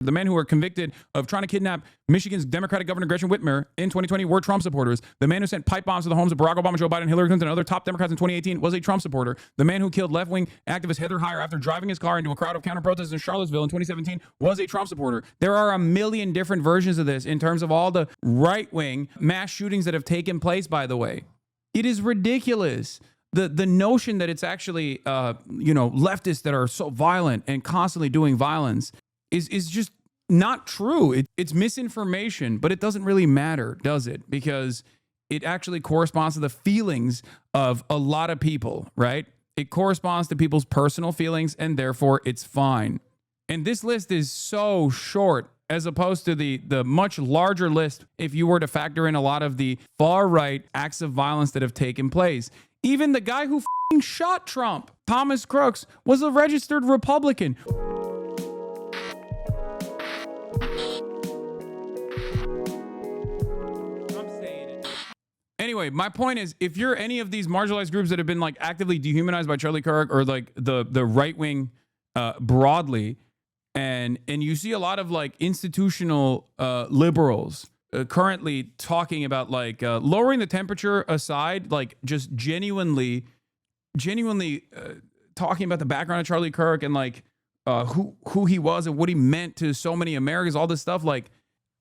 The men who were convicted of trying to kidnap Michigan's Democratic Governor Gretchen Whitmer in 2020 were Trump supporters. The man who sent pipe bombs to the homes of Barack Obama, Joe Biden, Hillary Clinton, and other top Democrats in 2018 was a Trump supporter. The man who killed left-wing activist Heather Heyer after driving his car into a crowd of counter-protesters in Charlottesville in 2017 was a Trump supporter. There are a million different versions of this in terms of all the right-wing mass shootings that have taken place, by the way. It is ridiculous. The notion that it's actually, leftists that are so violent and constantly doing violence is just not true. It's misinformation, but it doesn't really matter, does it? Because it actually corresponds to the feelings of a lot of people, right? It corresponds to people's personal feelings, and therefore it's fine. And this list is so short as opposed to the much larger list if you were to factor in a lot of the far-right acts of violence that have taken place. Even the guy who f***ing shot Trump, Thomas Crooks, was a registered Republican. Anyway, my point is, if you're any of these marginalized groups that have been like actively dehumanized by Charlie Kirk or like the right wing broadly, and you see a lot of like institutional liberals currently talking about like lowering the temperature aside, like just genuinely talking about the background of Charlie Kirk and like who he was and what he meant to so many Americans, all this stuff. Like,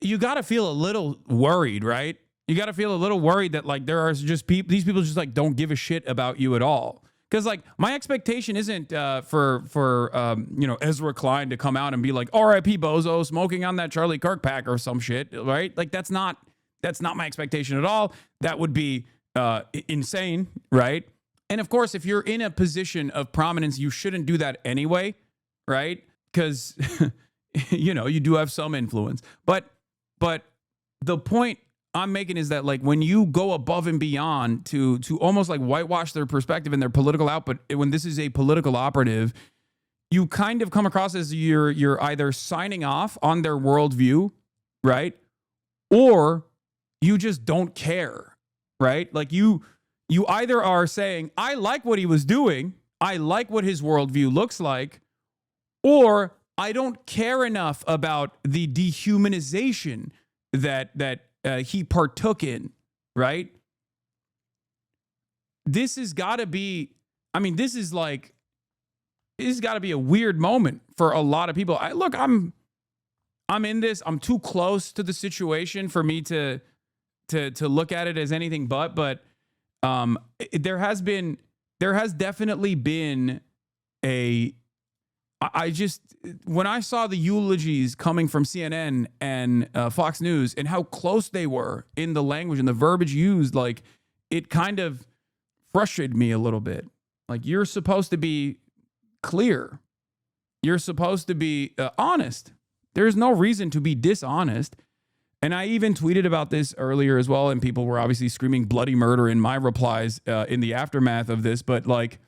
you got to feel a little worried, right? You got to feel a little worried that like there are just people, these people just like don't give a shit about you at all. Because like my expectation isn't for Ezra Klein to come out and be like R.I.P. Bozo smoking on that Charlie Kirk pack or some shit, right? Like that's not my expectation at all. That would be insane, right? And of course, if you're in a position of prominence, you shouldn't do that anyway, right? Because you do have some influence. But the point I'm making is that like when you go above and beyond to almost like whitewash their perspective and their political output, when this is a political operative, you kind of come across as you're either signing off on their worldview, right? Or you just don't care, right? Like you either are saying, I like what he was doing, I like what his worldview looks like, or I don't care enough about the dehumanization that he partook in, right? This has got to be, this has got to be a weird moment for a lot of people. I'm in this. I'm too close to the situation for me to look at it as anything but there has definitely been when I saw the eulogies coming from CNN and Fox News and how close they were in the language and the verbiage used, like it kind of frustrated me a little bit. Like, you're supposed to be clear. You're supposed to be honest. There's no reason to be dishonest. And I even tweeted about this earlier as well, and people were obviously screaming bloody murder in my replies in the aftermath of this. But like,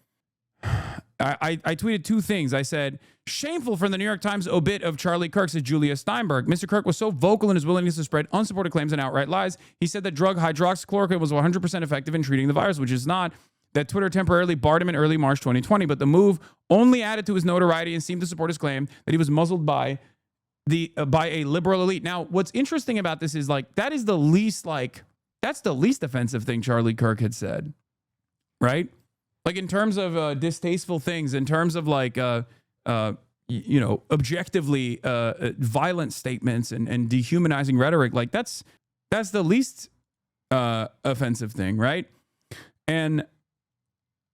I tweeted two things. I said, shameful from the New York Times obit of Charlie Kirk, says Julia Steinberg. Mr. Kirk was so vocal in his willingness to spread unsupported claims and outright lies. He said that drug hydroxychloroquine was 100% effective in treating the virus, which is not. That Twitter temporarily barred him in early March 2020, but the move only added to his notoriety and seemed to support his claim that he was muzzled by a liberal elite. Now, what's interesting about this is like that's the least offensive thing Charlie Kirk had said, right? Like in terms of distasteful things, in terms of like objectively violent statements and dehumanizing rhetoric, like that's the least offensive thing, right? And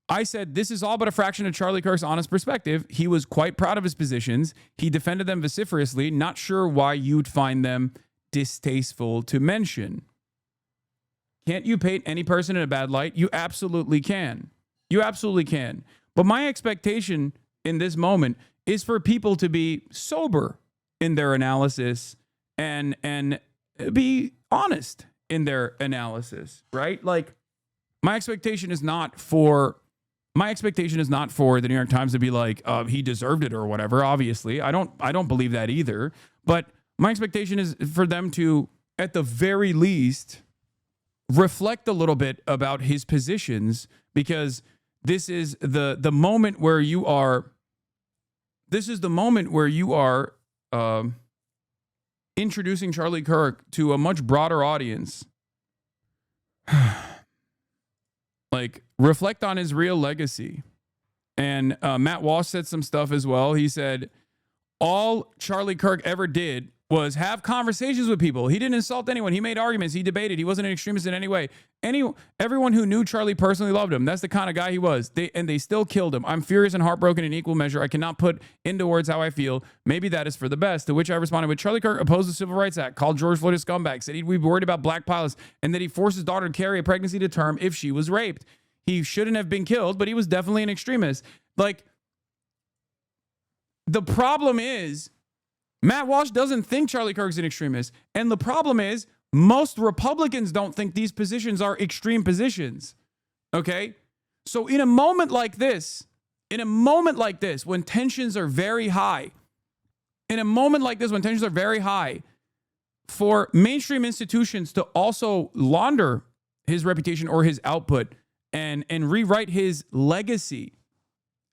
I said, this is all but a fraction of Charlie Kirk's honest perspective. He was quite proud of his positions. He defended them vociferously. Not sure why you'd find them distasteful to mention. Can't you paint any person in a bad light? You absolutely can. You absolutely can. But my expectation in this moment is for people to be sober in their analysis and be honest in their analysis, right? Like, my expectation is not for the New York Times to be like, he deserved it or whatever. Obviously, I don't believe that either. But my expectation is for them to, at the very least, reflect a little bit about his positions, because this is the moment where you are. This is the moment where you are introducing Charlie Kirk to a much broader audience, like, reflect on his real legacy. And Matt Walsh said some stuff as well. He said, all Charlie Kirk ever did was have conversations with people. He didn't insult anyone. He made arguments. He debated. He wasn't an extremist in any way. Everyone who knew Charlie personally loved him. That's the kind of guy he was. They still killed him. I'm furious and heartbroken in equal measure. I cannot put into words how I feel. Maybe that is for the best. To which I responded with, Charlie Kirk opposed the Civil Rights Act, called George Floyd a scumbag, said he'd be worried about black pilots, and that he forced his daughter to carry a pregnancy to term if she was raped. He shouldn't have been killed, but he was definitely an extremist. Like, the problem is, Matt Walsh doesn't think Charlie Kirk's an extremist. And the problem is, most Republicans don't think these positions are extreme positions. Okay? So in a moment like this, when tensions are very high, for mainstream institutions to also launder his reputation or his output and rewrite his legacy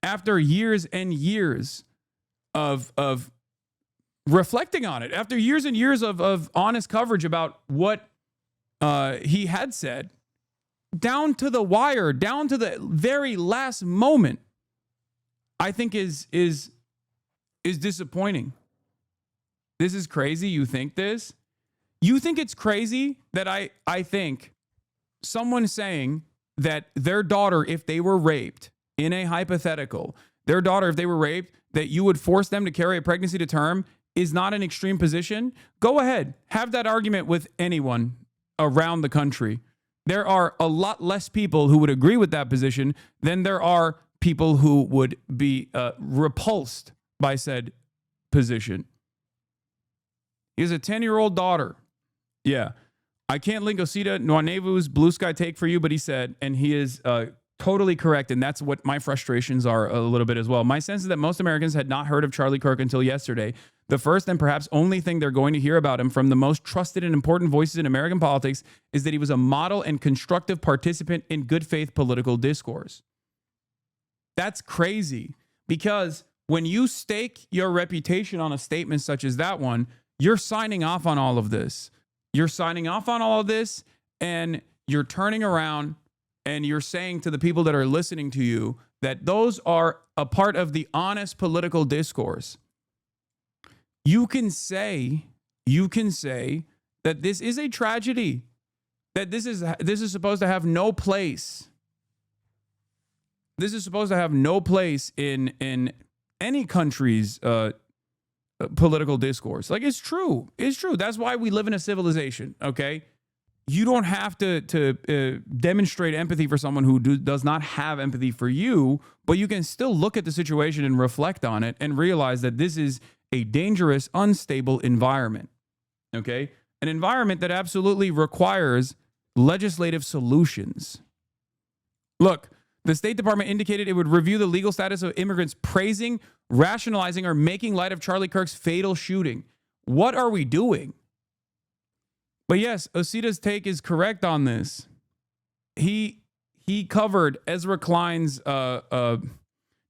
after years and years of reflecting on it, after years and years of honest coverage about what he had said, down to the wire, down to the very last moment, I think is disappointing. This is crazy. You think this? You think it's crazy that I think someone saying that their daughter, if they were raped, in a hypothetical, their daughter, if they were raped, that you would force them to carry a pregnancy to term is not an extreme position? Go ahead. Have that argument with anyone around the country. There are a lot less people who would agree with that position than there are people who would be repulsed by said position. He has a 10-year-old daughter. Yeah. I can't link Osita Nwanevu's blue sky take for you, but he said, and he is totally correct, and that's what my frustrations are a little bit as well. My sense is that most Americans had not heard of Charlie Kirk until yesterday. The first and perhaps only thing they're going to hear about him from the most trusted and important voices in American politics is that he was a model and constructive participant in good faith political discourse. That's crazy, because when you stake your reputation on a statement such as that one, you're signing off on all of this. You're signing off on all of this, and you're turning around and you're saying to the people that are listening to you that those are a part of the honest political discourse. You can say that this is a tragedy, that this is supposed to have no place. This is supposed to have no place in any country's political discourse. Like, it's true. It's true. That's why we live in a civilization, okay? You don't have to demonstrate empathy for someone who does not have empathy for you, but you can still look at the situation and reflect on it and realize that this is a dangerous, unstable environment, okay? An environment that absolutely requires legislative solutions. Look, the State Department indicated it would review the legal status of immigrants praising, rationalizing, or making light of Charlie Kirk's fatal shooting. What are we doing? But yes, Osita's take is correct on this. He covered Ezra Klein's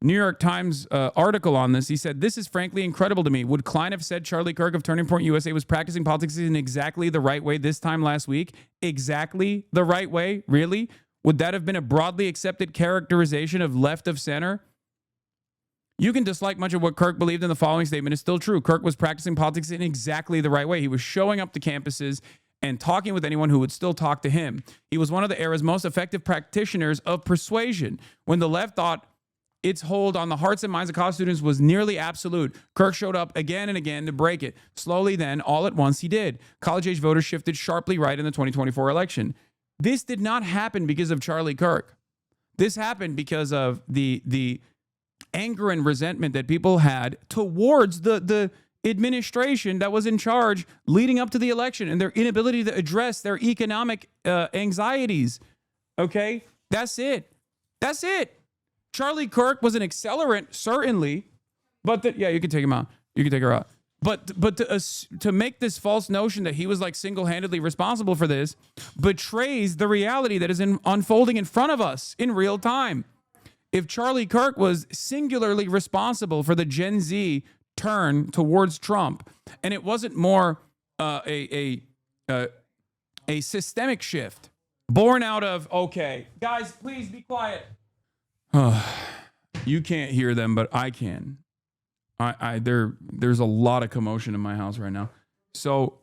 New York Times article on this. He said, "This is frankly incredible to me. Would Klein have said Charlie Kirk of Turning Point USA was practicing politics in exactly the right way this time last week? Exactly the right way? Really? Would that have been a broadly accepted characterization of left of center? You can dislike much of what Kirk believed in the following statement. It's still true. Kirk was practicing politics in exactly the right way. He was showing up to campuses and talking with anyone who would still talk to him. He was one of the era's most effective practitioners of persuasion. When the left thought its hold on the hearts and minds of college students was nearly absolute, Kirk showed up again and again to break it. Slowly then, all at once, he did. College-age voters shifted sharply right in the 2024 election. This did not happen because of Charlie Kirk. This happened because of the anger and resentment that people had towards the administration that was in charge leading up to the election and their inability to address their economic anxieties. Okay? That's it. That's it. Charlie Kirk was an accelerant, certainly, but yeah, you can take him out. You can take her out. But to make this false notion that he was like single-handedly responsible for this betrays the reality that is unfolding in front of us in real time. If Charlie Kirk was singularly responsible for the Gen Z turn towards Trump, and it wasn't more a systemic shift born out of, okay, guys, please be quiet. You can't hear them, but I can. There's a lot of commotion in my house right now. So,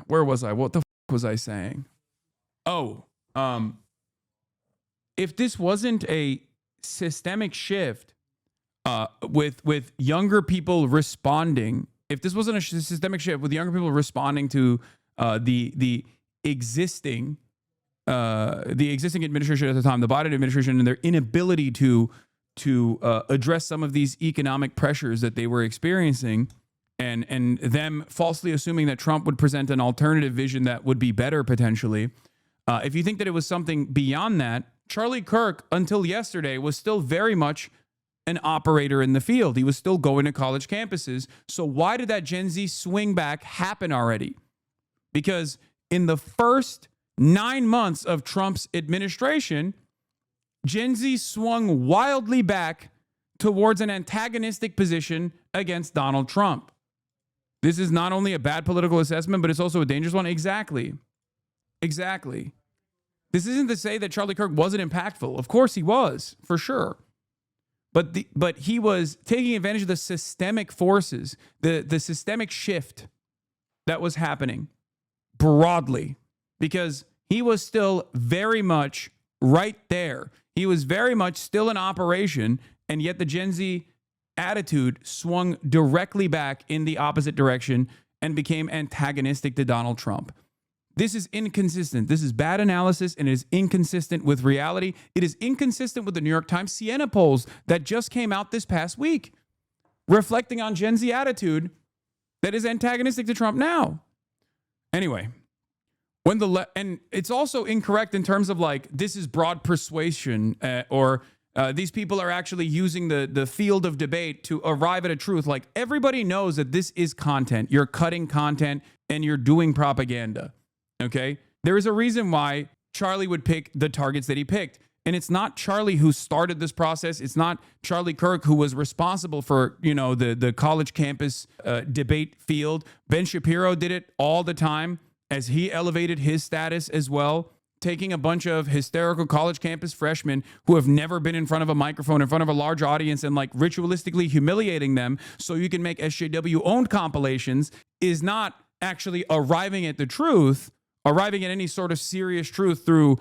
where was I? What the was I saying? Oh, if this wasn't a systemic shift, with younger people responding, if this wasn't a systemic shift with younger people responding to the existing administration at the time, the Biden administration, and their inability to address some of these economic pressures that they were experiencing, and them falsely assuming that Trump would present an alternative vision that would be better potentially. If you think that it was something beyond that, Charlie Kirk, until yesterday, was still very much an operator in the field. He was still going to college campuses. So why did that Gen Z swing back happen already? Because in the first 9 months of Trump's administration, Gen Z swung wildly back towards an antagonistic position against Donald Trump. This is not only a bad political assessment, but it's also a dangerous one. Exactly. This isn't to say that Charlie Kirk wasn't impactful. Of course he was, for sure. But he was taking advantage of the systemic forces, the systemic shift that was happening broadly, because he was still very much right there. He was very much still in operation, and yet the Gen Z attitude swung directly back in the opposite direction and became antagonistic to Donald Trump. This is inconsistent. This is bad analysis, and it is inconsistent with reality. It is inconsistent with the New York Times Siena polls that just came out this past week, reflecting on Gen Z attitude that is antagonistic to Trump now. Anyway, and it's also incorrect in terms of like, this is broad persuasion, or these people are actually using the field of debate to arrive at a truth. Like, everybody knows that this is content. You're cutting content and you're doing propaganda. Okay, there is a reason why Charlie would pick the targets that he picked. And it's not Charlie who started this process. It's not Charlie Kirk who was responsible for, the college campus debate field. Ben Shapiro did it all the time as he elevated his status as well, taking a bunch of hysterical college campus freshmen who have never been in front of a microphone, in front of a large audience, and like ritualistically humiliating them so you can make SJW-owned compilations, is not actually arriving at the truth, arriving at any sort of serious truth through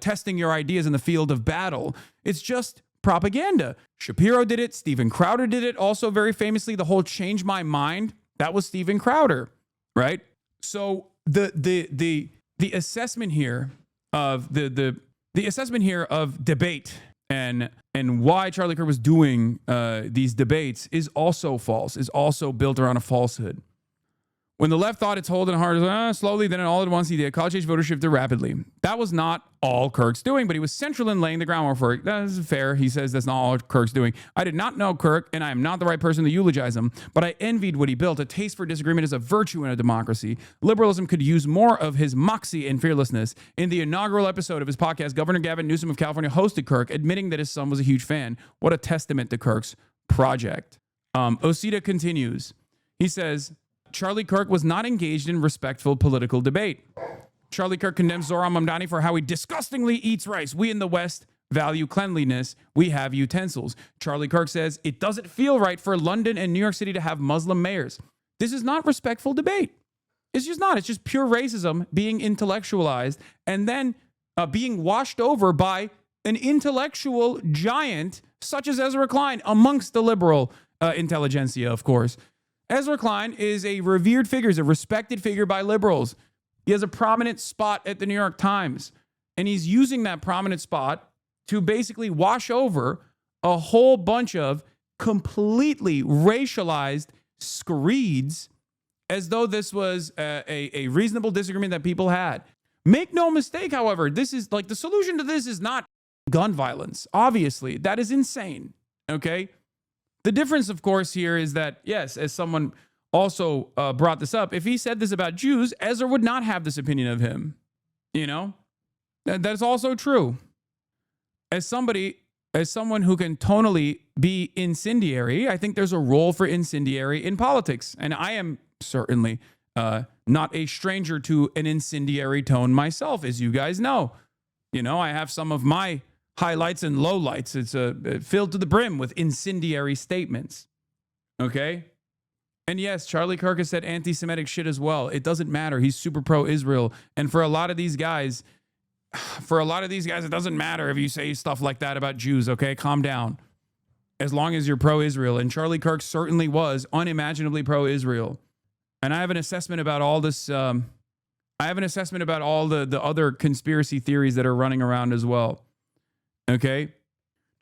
testing your ideas in the field of battle. It's just propaganda. Shapiro did it. Steven Crowder did it. Also, very famously, the whole "change my mind," that was Steven Crowder, right? So the assessment here of the assessment here of debate and why Charlie Kirk was doing these debates is also false. Is also built around a falsehood. When the left thought its hold in hard, slowly, then all at once, he did. College-age voters shifted rapidly. That was not all Kirk's doing, but he was central in laying the groundwork for it. That is fair. He says that's not all Kirk's doing. I did not know Kirk, and I am not the right person to eulogize him, but I envied what he built. A taste for disagreement is a virtue in a democracy. Liberalism could use more of his moxie and fearlessness. In the inaugural episode of his podcast, Governor Gavin Newsom of California hosted Kirk, admitting that his son was a huge fan. What a testament to Kirk's project. Osita continues. He says, Charlie Kirk was not engaged in respectful political debate. Charlie Kirk condemns Zohran Mamdani for how he disgustingly eats rice. We in the West value cleanliness. We have utensils. Charlie Kirk says, it doesn't feel right for London and New York City to have Muslim mayors. This is not respectful debate. It's just not. It's just pure racism being intellectualized and then being washed over by an intellectual giant such as Ezra Klein amongst the liberal intelligentsia, of course. Ezra Klein is a revered figure, is a respected figure by liberals. He has a prominent spot at the New York Times, and he's using that prominent spot to basically wash over a whole bunch of completely racialized screeds as though this was a reasonable disagreement that people had. Make no mistake, however, this is like the solution to this is not gun violence. Obviously, that is insane. Okay. The difference, of course, here is that, yes, as someone also brought this up, if he said this about Jews, Ezra would not have this opinion of him. That's also true. As someone who can tonally be incendiary, I think there's a role for incendiary in politics. And I am certainly not a stranger to an incendiary tone myself, as you guys know. You know, I have some of my highlights and lowlights. It's filled to the brim with incendiary statements. Okay? And yes, Charlie Kirk has said anti-Semitic shit as well. It doesn't matter. He's super pro-Israel. And for a lot of these guys, it doesn't matter if you say stuff like that about Jews, okay? Calm down. As long as you're pro-Israel. And Charlie Kirk certainly was unimaginably pro-Israel. And I have an assessment about all this. I have an assessment about all the other conspiracy theories that are running around as well. Okay?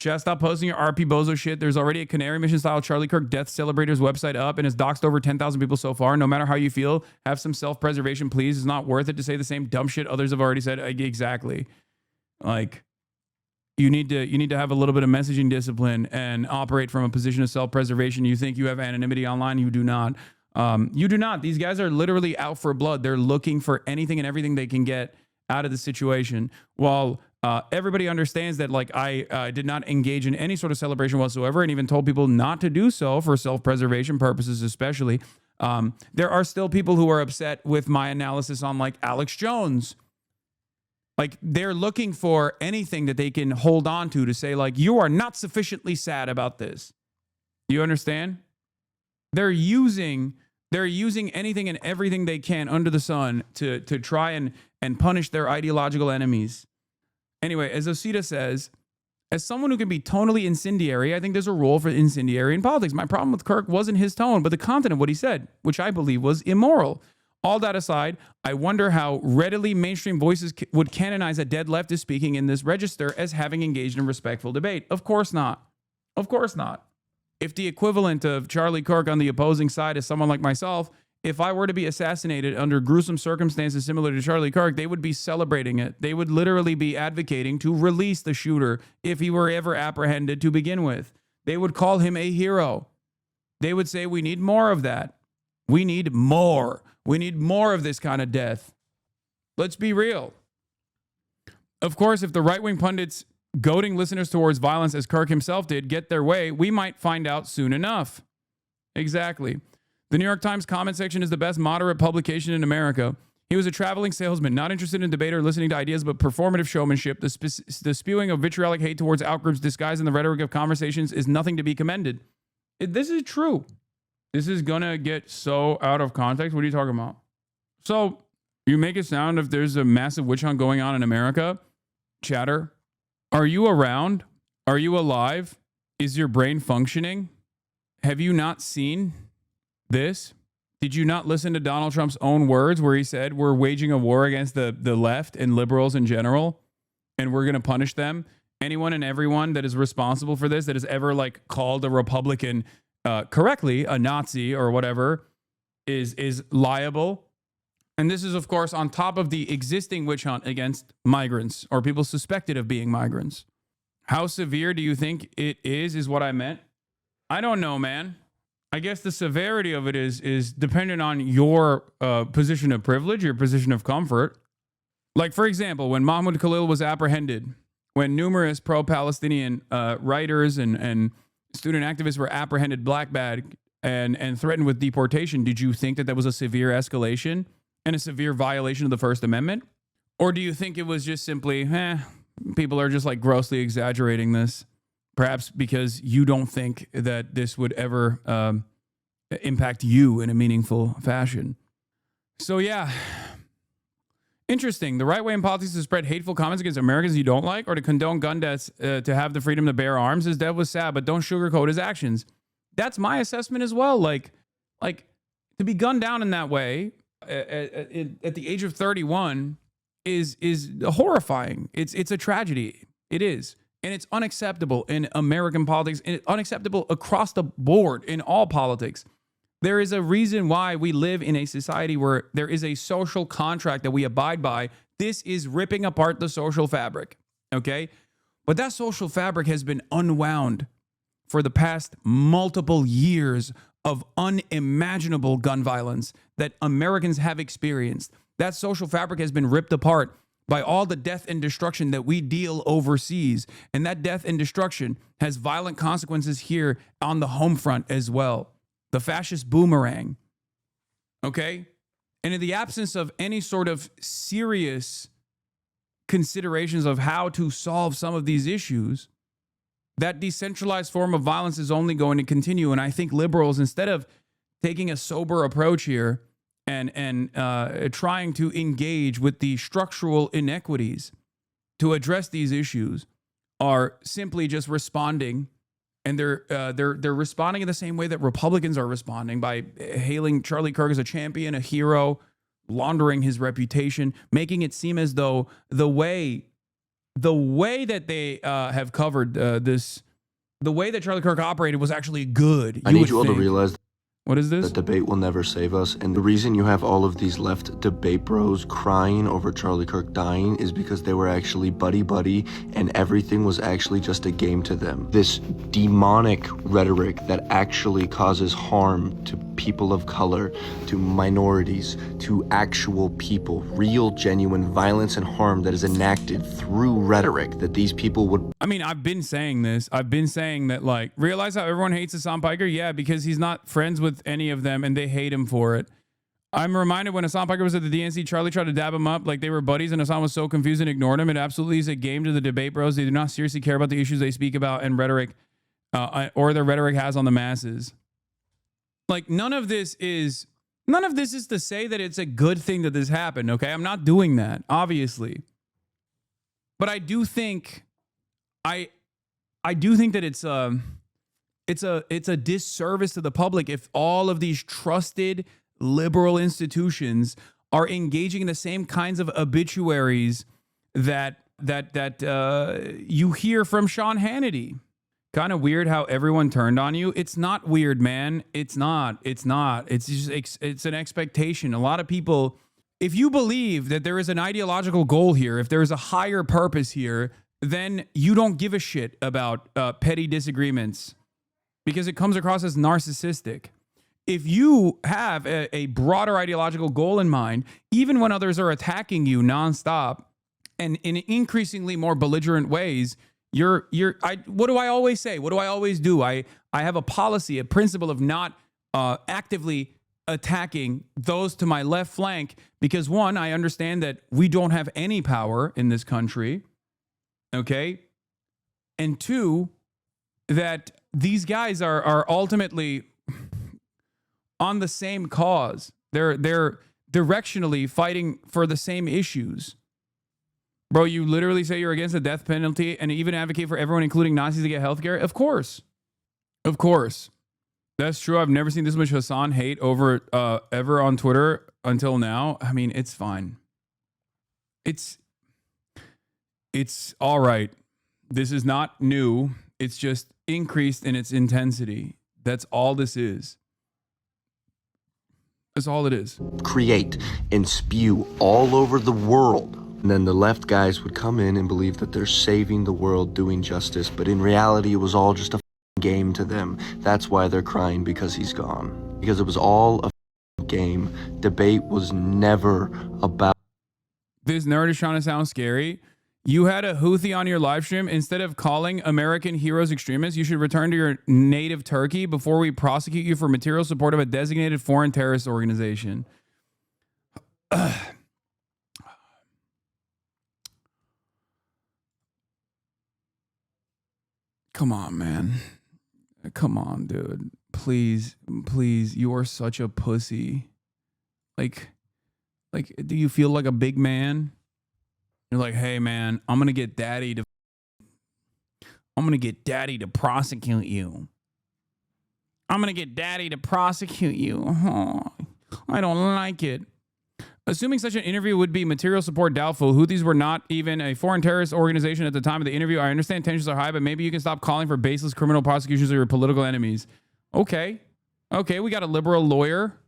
Just stop posting your RP bozo shit. There's already a Canary Mission style Charlie Kirk Death Celebrators website up and has doxed over 10,000 people so far. No matter how you feel, have some self-preservation, please. It's not worth it to say the same dumb shit others have already said. Exactly. Like, you need to have a little bit of messaging discipline and operate from a position of self-preservation. You think you have anonymity online? You do not. You do not. These guys are literally out for blood. They're looking for anything and everything they can get out of the situation. While everybody understands that, like, I did not engage in any sort of celebration whatsoever, and even told people not to do so for self-preservation purposes, especially. There are still people who are upset with my analysis on, like, Alex Jones. Like, they're looking for anything that they can hold on to say, like, you are not sufficiently sad about this. You understand? They're using anything and everything they can under the sun to try and punish their ideological enemies. Anyway, as Osita says, as someone who can be tonally incendiary, I think there's a role for incendiary in politics. My problem with Kirk wasn't his tone, but the content of what he said, which I believe was immoral. All that aside, I wonder how readily mainstream voices would canonize a dead leftist speaking in this register as having engaged in respectful debate. Of course not. Of course not. If the equivalent of Charlie Kirk on the opposing side is someone like myself, if I were to be assassinated under gruesome circumstances similar to Charlie Kirk, they would be celebrating it. They would literally be advocating to release the shooter if he were ever apprehended to begin with. They would call him a hero. They would say, we need more of that. We need more. We need more of this kind of death. Let's be real. Of course, if the right-wing pundits goading listeners towards violence, as Kirk himself did, get their way, we might find out soon enough. Exactly. The New York Times comment section is the best moderate publication in America. He was a traveling salesman, not interested in debate or listening to ideas, but performative showmanship. The spewing of vitriolic hate towards outgroups disguised in the rhetoric of conversations is nothing to be commended. This is true. This is going to get so out of context. What are you talking about? So you make it sound if there's a massive witch hunt going on in America. Chatter. Are you around? Are you alive? Is your brain functioning? Have you not seen this? Did you not listen to Donald Trump's own words where he said we're waging a war against the left and liberals in general, and we're going to punish them? Anyone and everyone that is responsible for this, that has ever, like, called a Republican correctly a Nazi or whatever, is liable. And this is, of course, on top of the existing witch hunt against migrants or people suspected of being migrants. How severe do you think it is what I meant? I don't know, man. I guess the severity of it is dependent on your position of privilege, your position of comfort. Like, for example, when Mahmoud Khalil was apprehended, when numerous pro-Palestinian writers and student activists were apprehended black bag and threatened with deportation, did you think that that was a severe escalation and a severe violation of the First Amendment? Or do you think it was just simply, people are just, like, grossly exaggerating this? Perhaps because you don't think that this would ever impact you in a meaningful fashion. So, yeah. Interesting. The right way in politics is to spread hateful comments against Americans you don't like, or to condone gun deaths to have the freedom to bear arms. His death was sad, but don't sugarcoat his actions. That's my assessment as well. Like to be gunned down in that way at the age of 31 is horrifying. It's a tragedy. It is. And it's unacceptable in American politics, and it's unacceptable across the board in all politics. There is a reason why we live in a society where there is a social contract that we abide by. This is ripping apart the social fabric, okay? But that social fabric has been unwound for the past multiple years of unimaginable gun violence that Americans have experienced. That social fabric has been ripped apart by all the death and destruction that we deal overseas. And that death and destruction has violent consequences here on the home front as well. The fascist boomerang. Okay. And in the absence of any sort of serious considerations of how to solve some of these issues, that decentralized form of violence is only going to continue. And I think liberals, instead of taking a sober approach here and trying to engage with the structural inequities to address these issues, are simply just responding. And they're responding in the same way that Republicans are responding, by hailing Charlie Kirk as a champion, a hero, laundering his reputation, making it seem as though the way that they have covered this, the way that Charlie Kirk operated was actually good. I need you all to realize what is this? that debate will never save us. And the reason you have all of these left debate bros crying over Charlie Kirk dying is because they were actually buddy-buddy and everything was actually just a game to them. This demonic rhetoric that actually causes harm to people of color, to minorities, to actual people, real, genuine violence and harm that is enacted through rhetoric that these people would... I mean, I've been saying this. I've been saying that, like, realize how everyone hates Hasan Piker? Yeah, because he's not friends with any of them and they hate him for it. I'm reminded when Hasan Piker was at the DNC, Charlie tried to dab him up like they were buddies, and Hasan was so confused and ignored him. It absolutely is a game to the debate bros. They do not seriously care about the issues they speak about and rhetoric, or their rhetoric has on the masses. Like, none of this is to say that it's a good thing that this happened. Okay, I'm not doing that, obviously, but I do think I do think that it's a disservice to the public if all of these trusted liberal institutions are engaging in the same kinds of obituaries that you hear from Sean Hannity. Kind of weird how everyone turned on you. It's not weird, man. It's not. It's just, it's an expectation. A lot of people, if you believe that there is an ideological goal here, if there is a higher purpose here, then you don't give a shit about petty disagreements, because it comes across as narcissistic. If you have a broader ideological goal in mind, even when others are attacking you nonstop and in increasingly more belligerent ways, what do I always say? What do I always do? I have a policy, a principle of not actively attacking those to my left flank, because one, I understand that we don't have any power in this country. Okay. And two, that these guys are ultimately on the same cause. They're directionally fighting for the same issues. Bro, you literally say you're against the death penalty and even advocate for everyone, including Nazis, to get healthcare? Of course. Of course. That's true. I've never seen this much Hasan hate over ever on Twitter until now. I mean, it's fine. It's all right. This is not new. It's just increased in its intensity. That's all this is. That's all it is. Create and spew all over the world. And then the left guys would come in and believe that they're saving the world, doing justice. But in reality, it was all just a game to them. That's why they're crying because he's gone. Because it was all a game. Debate was never about... This nerd is trying to sound scary. You had a Houthi on your live stream. Instead of calling American heroes extremists, you should return to your native Turkey before we prosecute you for material support of a designated foreign terrorist organization. Come on, man. Come on, dude. Please, you are such a pussy. Like, do you feel like a big man? You're like, hey, man, I'm going to get daddy to prosecute you. I'm going to get daddy to prosecute you. Oh, I don't like it. Assuming such an interview would be material support doubtful, Houthis were not even a foreign terrorist organization at the time of the interview. I understand tensions are high, but maybe you can stop calling for baseless criminal prosecutions of your political enemies. Okay, we got a liberal lawyer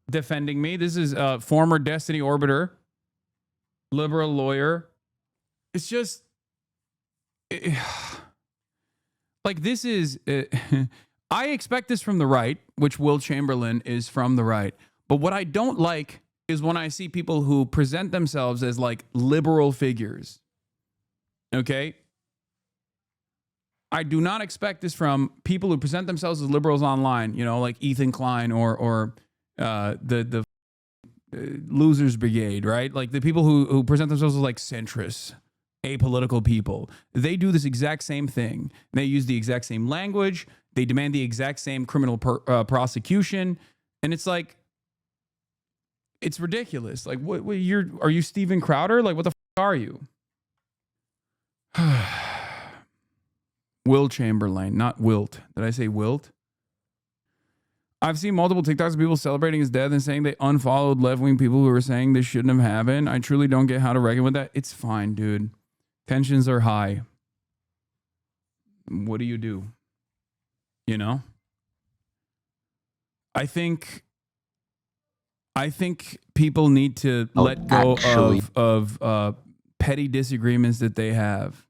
defending me. This is a former Destiny Orbiter. Liberal lawyer. It's just... like, this is... I expect this from the right, which Will Chamberlain is from the right. But what I don't like is when I see people who present themselves as like liberal figures. Okay? I do not expect this from people who present themselves as liberals online, you know, like Ethan Klein or the losers brigade, right? Like the people who present themselves as like centrists, apolitical people. They do this exact same thing. They use the exact same language. They demand the exact same criminal prosecution, and it's like, it's ridiculous. Like, what are you Steven Crowder? Like, what the are you? Will Chamberlain, not Wilt. Did I say Wilt? I've seen multiple TikToks of people celebrating his death and saying they unfollowed left-wing people who were saying this shouldn't have happened. I truly don't get how to reckon with that. It's fine, dude. Tensions are high. What do you do? You know? I think people need to let go of petty disagreements that they have.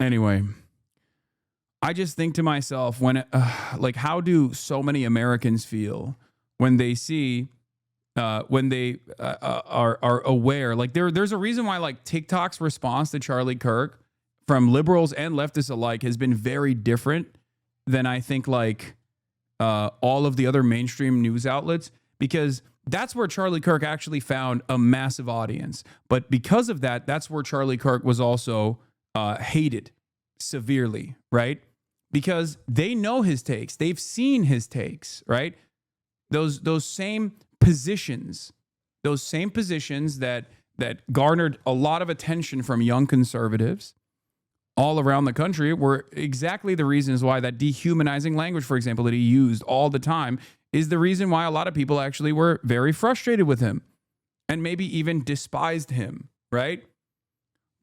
Anyway, I just think to myself, when like, how do so many Americans feel when they see, when they are aware? Like, there's a reason why, like, TikTok's response to Charlie Kirk from liberals and leftists alike has been very different than I think, like, all of the other mainstream news outlets, because that's where Charlie Kirk actually found a massive audience. But because of that, that's where Charlie Kirk was also hated severely, right? Because they know his takes. They've seen his takes, right? Those same positions that garnered a lot of attention from young conservatives all around the country were exactly the reasons why that dehumanizing language, for example, that he used all the time, is the reason why a lot of people actually were very frustrated with him and maybe even despised him, right?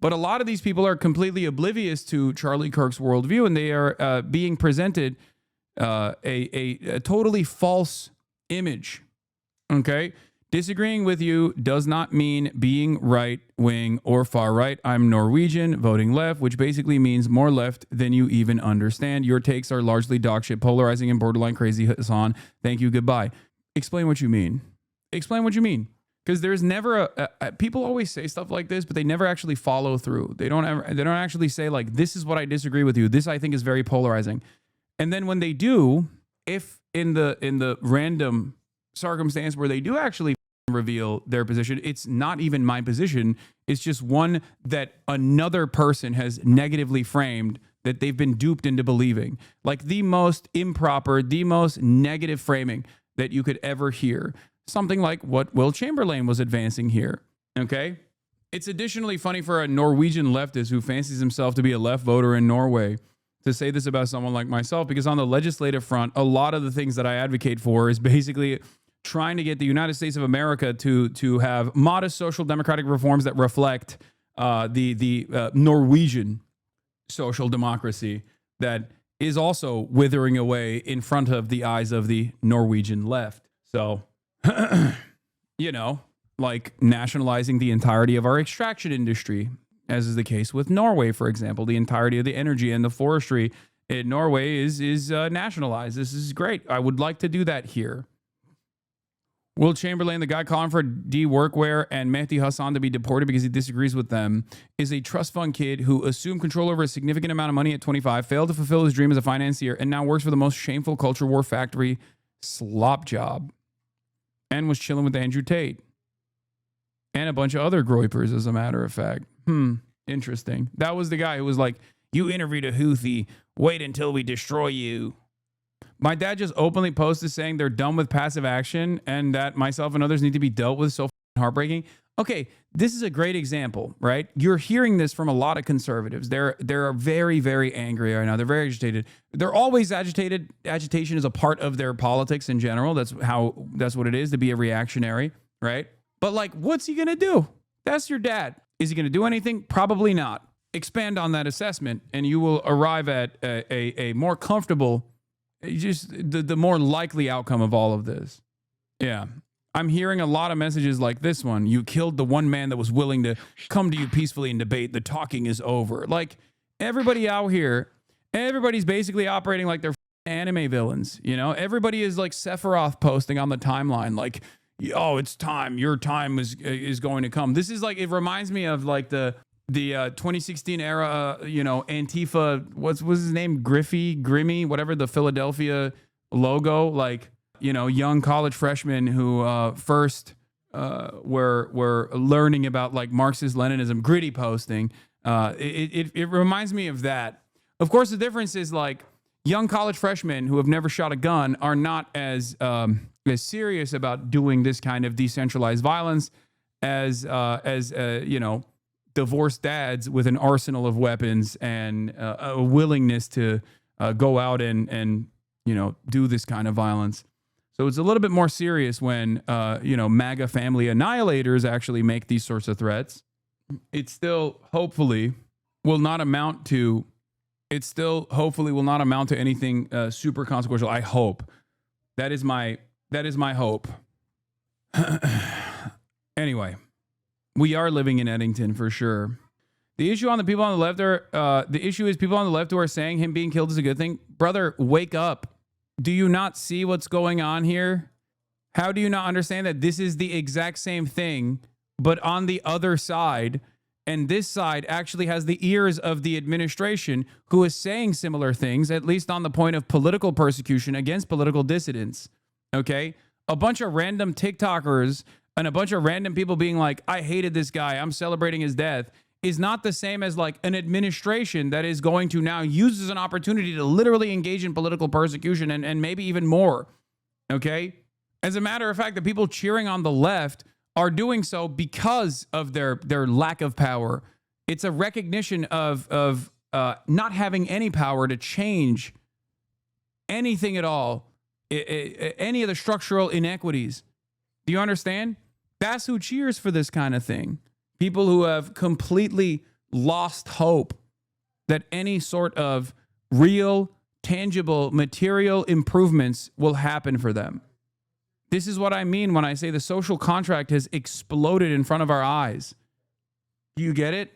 But a lot of these people are completely oblivious to Charlie Kirk's worldview, and they are being presented a totally false image, okay? Disagreeing with you does not mean being right wing or far right. I'm Norwegian, voting left, which basically means more left than you even understand. Your takes are largely dogshit, polarizing, and borderline crazy, Hasan. Thank you, goodbye. Explain what you mean. Explain what you mean. Because there's never people always say stuff like this, but they never actually follow through. They don't actually say, like, this is what I disagree with you. This, I think, is very polarizing. And then when they do, if in the random circumstance where they do actually reveal their position, it's not even my position. It's just one that another person has negatively framed that they've been duped into believing. Like the most improper, the most negative framing that you could ever hear. Something like what Will Chamberlain was advancing here. Okay? It's additionally funny for a Norwegian leftist who fancies himself to be a left voter in Norway to say this about someone like myself, because on the legislative front, a lot of the things that I advocate for is basically trying to get the United States of America to have modest social democratic reforms that reflect the Norwegian social democracy that is also withering away in front of the eyes of the Norwegian left. So, you know, like nationalizing the entirety of our extraction industry, as is the case with Norway, for example. The entirety of the energy and the forestry in Norway is nationalized. This is great. I would like to do that here. Will Chamberlain, the guy calling for D Workwear and Mehdi Hassan to be deported because he disagrees with them, is a trust fund kid who assumed control over a significant amount of money at 25, failed to fulfill his dream as a financier, and now works for the most shameful culture war factory slop job, and was chilling with Andrew Tate and a bunch of other groypers, as a matter of fact. Interesting. That was the guy who was like, you interviewed a Houthi, wait until we destroy you. My dad just openly posted saying they're done with passive action and that myself and others need to be dealt with. So heartbreaking. Okay, this is a great example, right? You're hearing this from a lot of conservatives. They're very, very angry right now. They're very agitated. They're always agitated. Agitation is a part of their politics in general. That's what it is to be a reactionary, right? But like, what's he gonna do? That's your dad. Is he gonna do anything? Probably not. Expand on that assessment and you will arrive at a more comfortable, just the more likely outcome of all of this. Yeah. I'm hearing a lot of messages like this one. You killed the one man that was willing to come to you peacefully and debate. The talking is over. Like, everybody out here, everybody's basically operating like they're anime villains. You know, everybody is like Sephiroth posting on the timeline, like, oh, it's time. Your time is going to come. This is like, it reminds me of like the 2016 era, you know, Antifa, what's his name? Grimmy, whatever, the Philadelphia logo. Like, young college freshmen who first were learning about like Marxist Leninism, gritty posting. It reminds me of that. Of course, the difference is like young college freshmen who have never shot a gun are not as serious about doing this kind of decentralized violence as divorced dads with an arsenal of weapons and a willingness to go out and do this kind of violence. So it's a little bit more serious when MAGA family annihilators actually make these sorts of threats. It still hopefully will not amount to anything super consequential. I hope. That is my hope. Anyway, we are living in Eddington for sure. The issue is people on the left who are saying him being killed is a good thing. Brother, wake up. Do you not see what's going on here? How do you not understand that this is the exact same thing, but on the other side, and this side actually has the ears of the administration who is saying similar things, at least on the point of political persecution against political dissidents. Okay? A bunch of random TikTokers and a bunch of random people being like, I hated this guy, I'm celebrating his death, is not the same as like an administration that is going to now use as an opportunity to literally engage in political persecution and maybe even more. Okay? As a matter of fact, the people cheering on the left are doing so because of their lack of power. It's a recognition of not having any power to change anything at all, any of the structural inequities. Do you understand? That's who cheers for this kind of thing. People who have completely lost hope that any sort of real, tangible, material improvements will happen for them. This is what I mean when I say the social contract has exploded in front of our eyes. Do you get it?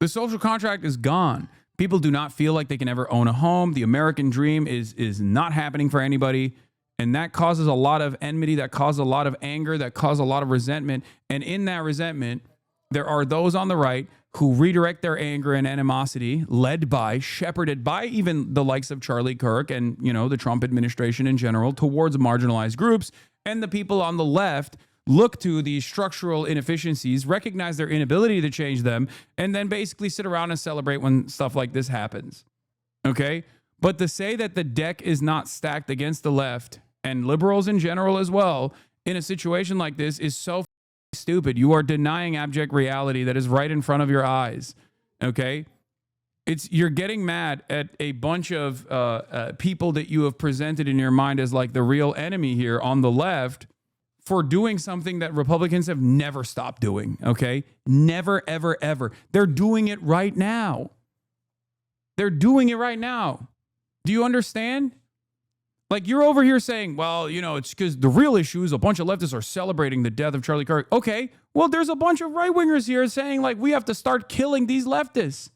The social contract is gone. People do not feel like they can ever own a home. The American dream is not happening for anybody. And that causes a lot of enmity, that causes a lot of anger, that causes a lot of resentment. And in that resentment, there are those on the right who redirect their anger and animosity, shepherded by even the likes of Charlie Kirk and, the Trump administration in general, towards marginalized groups. And the people on the left look to these structural inefficiencies, recognize their inability to change them, and then basically sit around and celebrate when stuff like this happens. Okay? But to say that the deck is not stacked against the left and liberals in general as well in a situation like this is so stupid. You are denying abject reality that is right in front of your eyes. Okay? You're getting mad at a bunch of people that you have presented in your mind as like the real enemy here on the left for doing something that Republicans have never stopped doing. Okay? Never, ever, ever. They're doing it right now. They're doing it right now. Do you understand? Like, you're over here saying, well, it's because the real issue is a bunch of leftists are celebrating the death of Charlie Kirk. Okay, well, there's a bunch of right-wingers here saying, like, we have to start killing these leftists.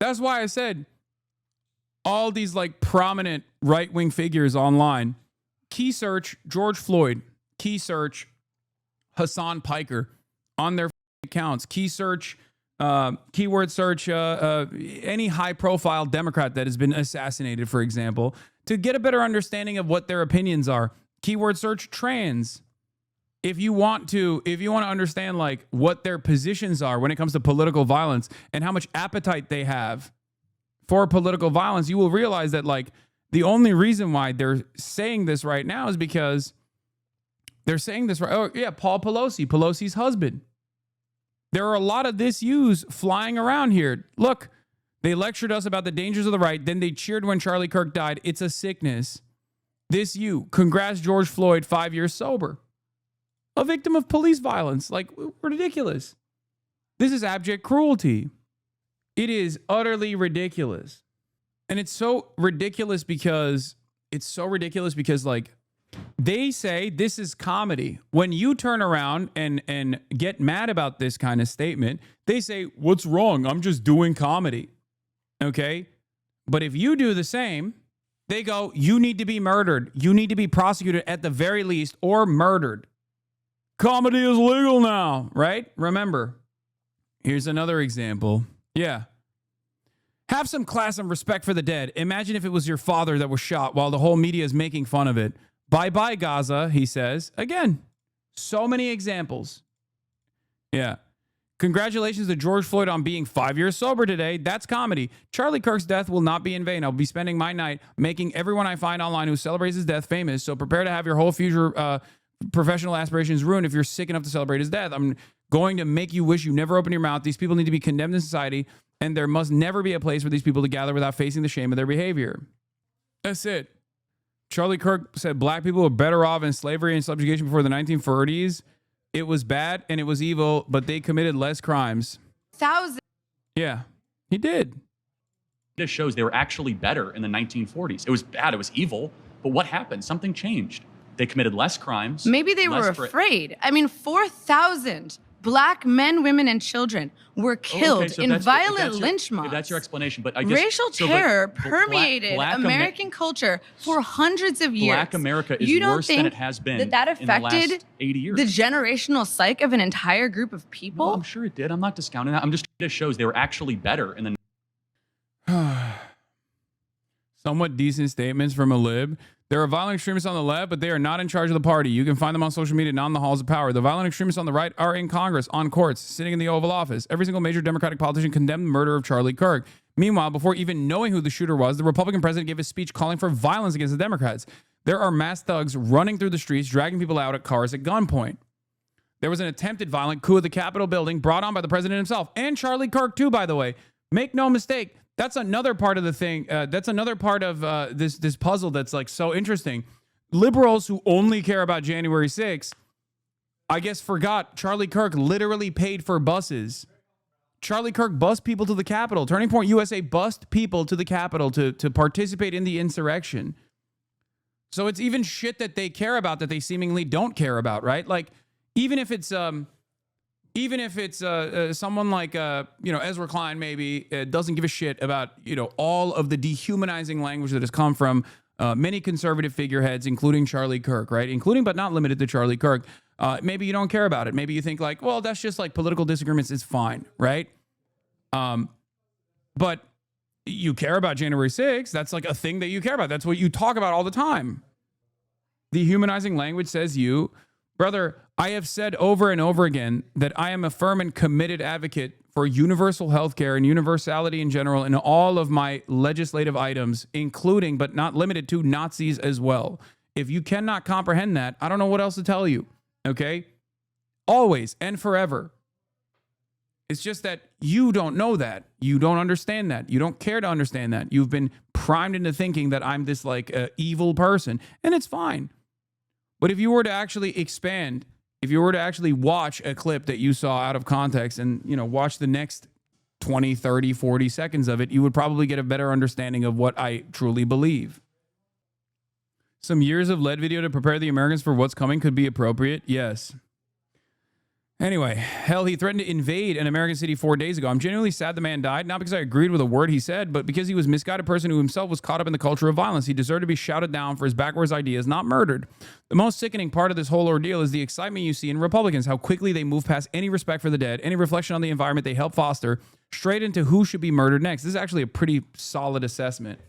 That's why I said all these, like, prominent right-wing figures online, key search George Floyd, key search Hasan Piker on their accounts, key search, keyword search any high-profile Democrat that has been assassinated, for example, to get a better understanding of what their opinions are. Keyword search trans. If you want to understand like what their positions are when it comes to political violence and how much appetite they have for political violence, you will realize that like the only reason why they're saying this right now is because they're saying this right. Oh yeah, Paul Pelosi, Pelosi's husband. There are a lot of this use flying around here. Look, they lectured us about the dangers of the right. Then they cheered when Charlie Kirk died. It's a sickness. Congrats, George Floyd, 5 years sober. A victim of police violence. Like, ridiculous. This is abject cruelty. It is utterly ridiculous. And it's so ridiculous because like, they say this is comedy. When you turn around and get mad about this kind of statement, they say, what's wrong? I'm just doing comedy. Okay? But if you do the same, they go, you need to be murdered. You need to be prosecuted at the very least or murdered. Comedy is legal now, right? Remember, here's another example. Yeah. Have some class and respect for the dead. Imagine if it was your father that was shot while the whole media is making fun of it. Bye-bye, Gaza, he says. Again, so many examples. Yeah. Congratulations to George Floyd on being 5 years sober today. That's comedy. Charlie Kirk's death will not be in vain. I'll be spending my night making everyone I find online who celebrates his death famous. So prepare to have your whole future professional aspirations ruined if you're sick enough to celebrate his death. I'm going to make you wish you never opened your mouth. These people need to be condemned in society, and there must never be a place for these people to gather without facing the shame of their behavior. That's it. Charlie Kirk said black people were better off in slavery and subjugation before the 1940s. It was bad and it was evil, but they committed less crimes. Thousands. Yeah, he did. This shows they were actually better in the 1940s. It was bad, it was evil, but what happened? Something changed. They committed less crimes. Maybe they were afraid. I mean, 4,000 black men, women, and children were killed in violent lynch mobs. If that's your explanation, but I guess racial terror permeated American culture for hundreds of years. Black America is worse than it has been that in the affected last 80 years. The generational psyche of an entire group of people? No, I'm sure it did. I'm not discounting that. This shows they were actually better in the Somewhat decent statements from a lib. There are violent extremists on the left, but they are not in charge of the party. You can find them on social media, not in the halls of power. The violent extremists on the right are in Congress, on courts, sitting in the Oval Office. Every single major Democratic politician condemned the murder of Charlie Kirk. Meanwhile, before even knowing who the shooter was, the Republican president gave a speech calling for violence against the Democrats. There are mass thugs running through the streets, dragging people out of cars at gunpoint. There was an attempted violent coup at the Capitol building brought on by the president himself and Charlie Kirk, too, by the way. Make no mistake. That's another part of the thing. That's another part of this puzzle that's like so interesting. Liberals who only care about January 6th, I guess, forgot Charlie Kirk literally paid for buses. Charlie Kirk bussed people to the Capitol. Turning Point USA bussed people to the Capitol to participate in the insurrection. So it's even shit that they care about that they seemingly don't care about, right? Like, even if it's someone like Ezra Klein maybe doesn't give a shit about all of the dehumanizing language that has come from many conservative figureheads, including Charlie Kirk, right? Including but not limited to Charlie Kirk. Maybe you don't care about it. Maybe you think like, well, that's just like political disagreements. It's fine, right? But you care about January 6th. That's like a thing that you care about. That's what you talk about all the time. Dehumanizing language says you, brother, I have said over and over again that I am a firm and committed advocate for universal health care and universality in general in all of my legislative items, including but not limited to Nazis as well. If you cannot comprehend that, I don't know what else to tell you, okay? Always and forever. It's just that you don't know that. You don't understand that. You don't care to understand that. You've been primed into thinking that I'm this like evil person, and it's fine. But if you were to actually expand, if you were to actually watch a clip that you saw out of context and, watch the next 20, 30, 40 seconds of it, you would probably get a better understanding of what I truly believe. Some years of lead video to prepare the Americans for what's coming could be appropriate. Yes. Anyway, hell, he threatened to invade an American city 4 days ago. I'm genuinely sad the man died, not because I agreed with a word he said, but because he was a misguided person who himself was caught up in the culture of violence. He deserved to be shouted down for his backwards ideas, not murdered. The most sickening part of this whole ordeal is the excitement you see in Republicans, how quickly they move past any respect for the dead, any reflection on the environment they help foster, straight into who should be murdered next. This is actually a pretty solid assessment.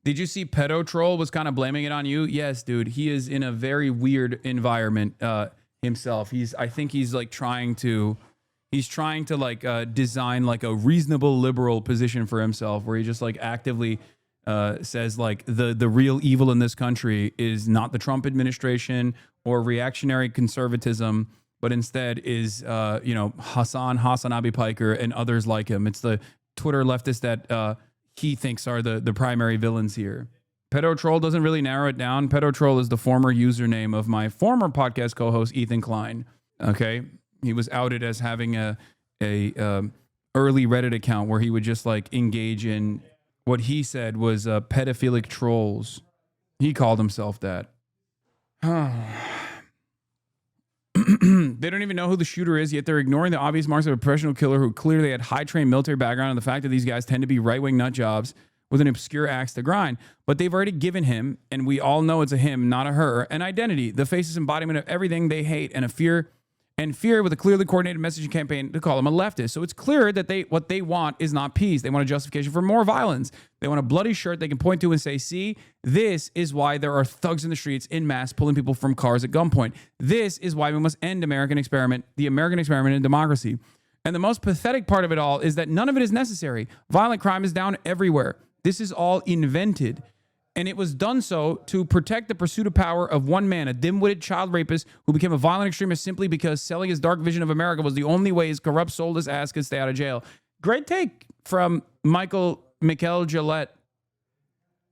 Did you see Pedo Troll was kind of blaming it on you? Yes, dude. He is in a very weird environment himself. I think he's trying to design like a reasonable liberal position for himself, where he just like actively says like the real evil in this country is not the Trump administration or reactionary conservatism, but instead is Hasanabi Piker and others like him. It's the Twitter leftists that he thinks are the primary villains here. Pedo Troll doesn't really narrow it down. Pedo Troll is the former username of my former podcast co-host, Ethan Klein. Okay. He was outed as having a early Reddit account where he would just like engage in what he said was pedophilic trolls. He called himself that. They don't even know who the shooter is, yet they're ignoring the obvious marks of a professional killer who clearly had high-trained military background and the fact that these guys tend to be right-wing nut jobs with an obscure axe to grind. But they've already given him, and we all know it's a him, not a her, an identity, the faceless embodiment of everything they hate, and a fear and fear with a clearly coordinated messaging campaign to call them a leftist. So it's clear that what they want is not peace. They want a justification for more violence. They want a bloody shirt they can point to and say, see, this is why there are thugs in the streets in mass pulling people from cars at gunpoint. This is why we must end the American experiment in democracy. And the most pathetic part of it all is that none of it is necessary. Violent crime is down everywhere. This is all invented. And it was done so to protect the pursuit of power of one man, a dim-witted child rapist who became a violent extremist simply because selling his dark vision of America was the only way his corrupt, soulless ass could stay out of jail. Great take from Michael Gillette,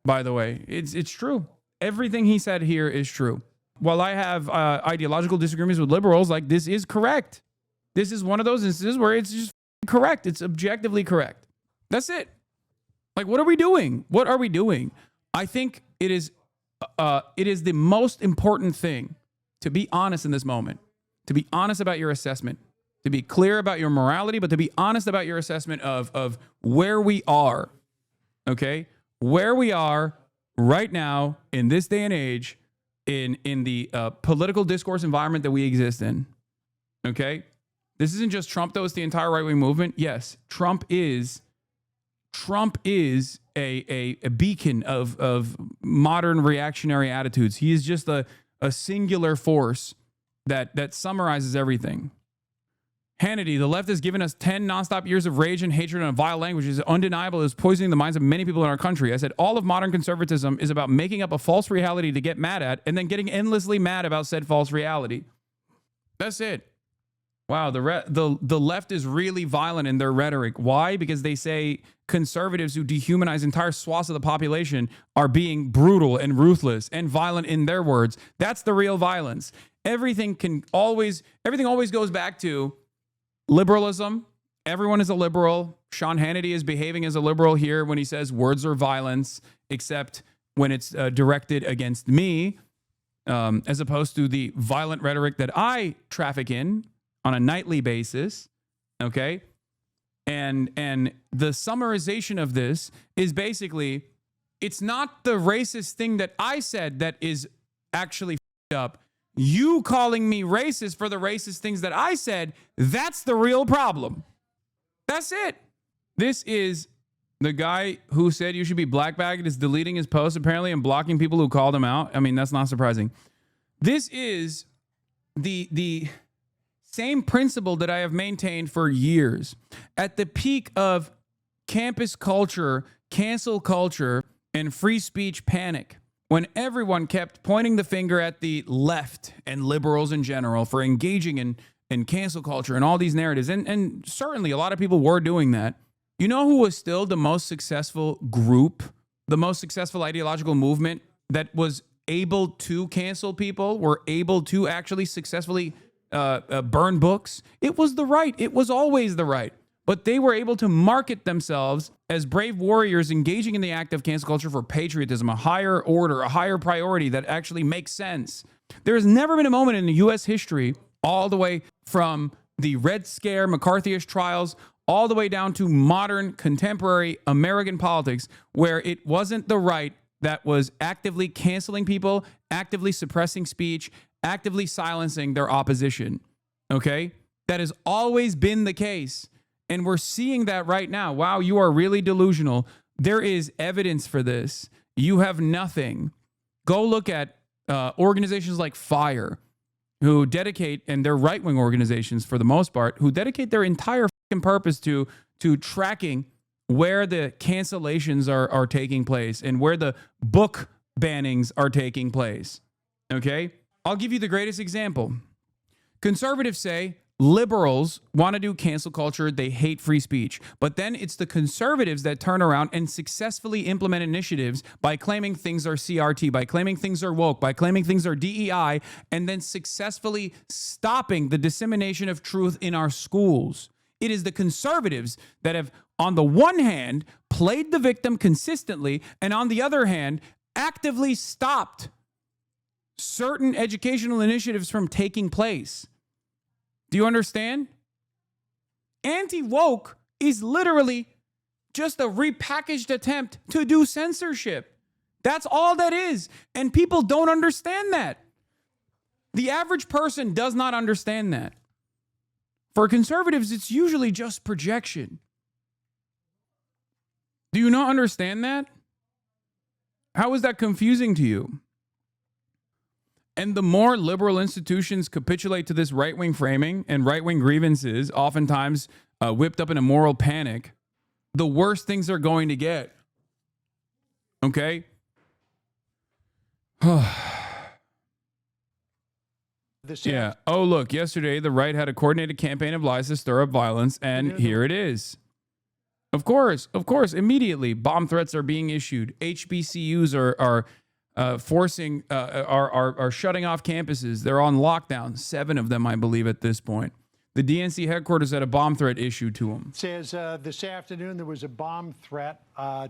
by the way. It's true. Everything he said here is true. While I have ideological disagreements with liberals, like, this is correct. This is one of those instances where it's just correct. It's objectively correct. That's it. Like, what are we doing? What are we doing? I think it is the most important thing to be honest in this moment, to be honest about your assessment, to be clear about your morality, but to be honest about your assessment of where we are, okay? Where we are right now in this day and age in the political discourse environment that we exist in, okay? This isn't just Trump, though. It's the entire right-wing movement. Yes, Trump is a beacon of modern reactionary attitudes. He is just a singular force that summarizes everything. Hannity, the left has given us 10 nonstop years of rage and hatred and a vile language. It is undeniable. It is poisoning the minds of many people in our country. I said all of modern conservatism is about making up a false reality to get mad at and then getting endlessly mad about said false reality. That's it. Wow, the left is really violent in their rhetoric. Why? Because they say conservatives who dehumanize entire swaths of the population are being brutal and ruthless and violent in their words. That's the real violence. Everything always goes back to liberalism. Everyone is a liberal. Sean Hannity is behaving as a liberal here when he says words are violence, except when it's directed against me, as opposed to the violent rhetoric that I traffic in on a nightly basis, okay? And the summarization of this is basically, it's not the racist thing that I said that is actually up. You calling me racist for the racist things that I said, that's the real problem. That's it. This is the guy who said you should be blackbagged is deleting his post apparently and blocking people who called him out. I mean, that's not surprising. This is the same principle that I have maintained for years. At the peak of campus culture, cancel culture, and free speech panic, when everyone kept pointing the finger at the left and liberals in general for engaging in cancel culture and all these narratives, and certainly a lot of people were doing that. You know who was still the most successful group, the most successful ideological movement that was able to cancel people, were able to actually successfully burn books? It was the right. It was always the right. But they were able to market themselves as brave warriors engaging in the act of cancel culture for patriotism, a higher order, a higher priority that actually makes sense. There has never been a moment in U.S. history, all the way from the Red Scare, McCarthyist trials, all the way down to modern, contemporary American politics, where it wasn't the right that was actively canceling people, actively suppressing speech, actively silencing their opposition. Okay? That has always been the case. And we're seeing that right now. Wow, you are really delusional. There is evidence for this. You have nothing. Go look at organizations like FIRE, who dedicate, and they're right-wing organizations for the most part, who dedicate their entire purpose to tracking where the cancellations are taking place and where the book bannings are taking place. Okay? I'll give you the greatest example. Conservatives say liberals want to do cancel culture. They hate free speech. But then it's the conservatives that turn around and successfully implement initiatives by claiming things are CRT, by claiming things are woke, by claiming things are DEI, and then successfully stopping the dissemination of truth in our schools. It is the conservatives that have, on the one hand, played the victim consistently, and on the other hand, actively stopped certain educational initiatives from taking place. Do you understand? Anti-woke is literally just a repackaged attempt to do censorship. That's all that is. And people don't understand that. The average person does not understand that. For conservatives, it's usually just projection. Do you not understand that? How is that confusing to you? And the more liberal institutions capitulate to this right-wing framing and right-wing grievances, oftentimes whipped up in a moral panic, the worse things are going to get. Okay? Yeah. Oh, look, yesterday the right had a coordinated campaign of lies to stir up violence, and here it is. Of course, immediately bomb threats are being issued. HBCUs are shutting off campuses. They're on lockdown. 7 of them, I believe, at this point. The DNC headquarters had a bomb threat issued to them. Says this afternoon there was a bomb threat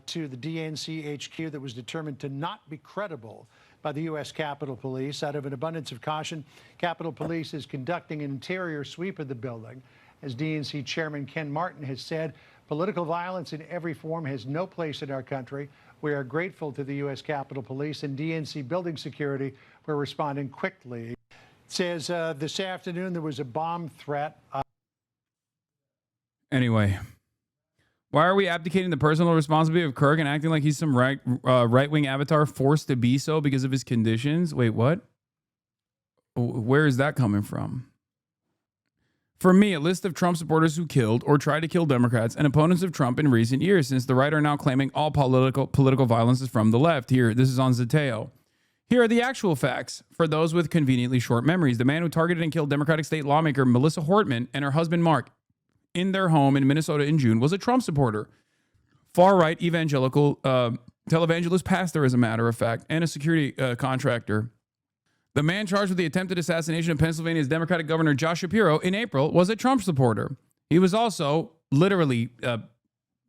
to the DNC HQ that was determined to not be credible by the U.S. Capitol Police. Out of an abundance of caution, Capitol Police is conducting an interior sweep of the building. As DNC Chairman Ken Martin has said, political violence in every form has no place in our country. We are grateful to the U.S. Capitol Police and DNC building security for responding quickly. It says this afternoon there was a bomb threat. Anyway, why are we abdicating the personal responsibility of Kirk and acting like he's some right-wing avatar forced to be so because of his conditions? Wait, what? Where is that coming from? For me, a list of Trump supporters who killed or tried to kill Democrats and opponents of Trump in recent years, since the right are now claiming all political violence is from the left. Here, this is on Zateo. Here are the actual facts for those with conveniently short memories. The man who targeted and killed Democratic state lawmaker Melissa Hortman and her husband Mark in their home in Minnesota in June was a Trump supporter. Far-right evangelical televangelist pastor, as a matter of fact, and a security contractor. The man charged with the attempted assassination of Pennsylvania's Democratic Governor Josh Shapiro in April was a Trump supporter. He was also literally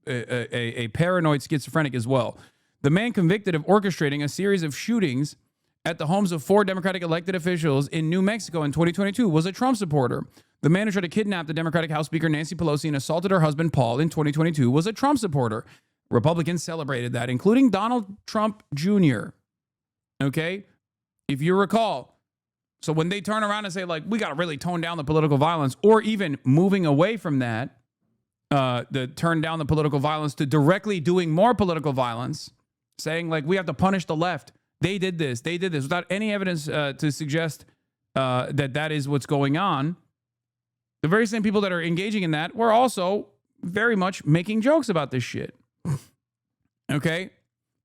a paranoid schizophrenic as well. The man convicted of orchestrating a series of shootings at the homes of 4 Democratic elected officials in New Mexico in 2022 was a Trump supporter. The man who tried to kidnap the Democratic House Speaker Nancy Pelosi and assaulted her husband Paul in 2022 was a Trump supporter. Republicans celebrated that, including Donald Trump Jr. Okay? If you recall. So when they turn around and say, like, we got to really tone down the political violence, or even moving away from that, turn down the political violence to directly doing more political violence, saying, like, we have to punish the left. They did this, without any evidence to suggest that is what's going on. The very same people that are engaging in that were also very much making jokes about this shit. Okay?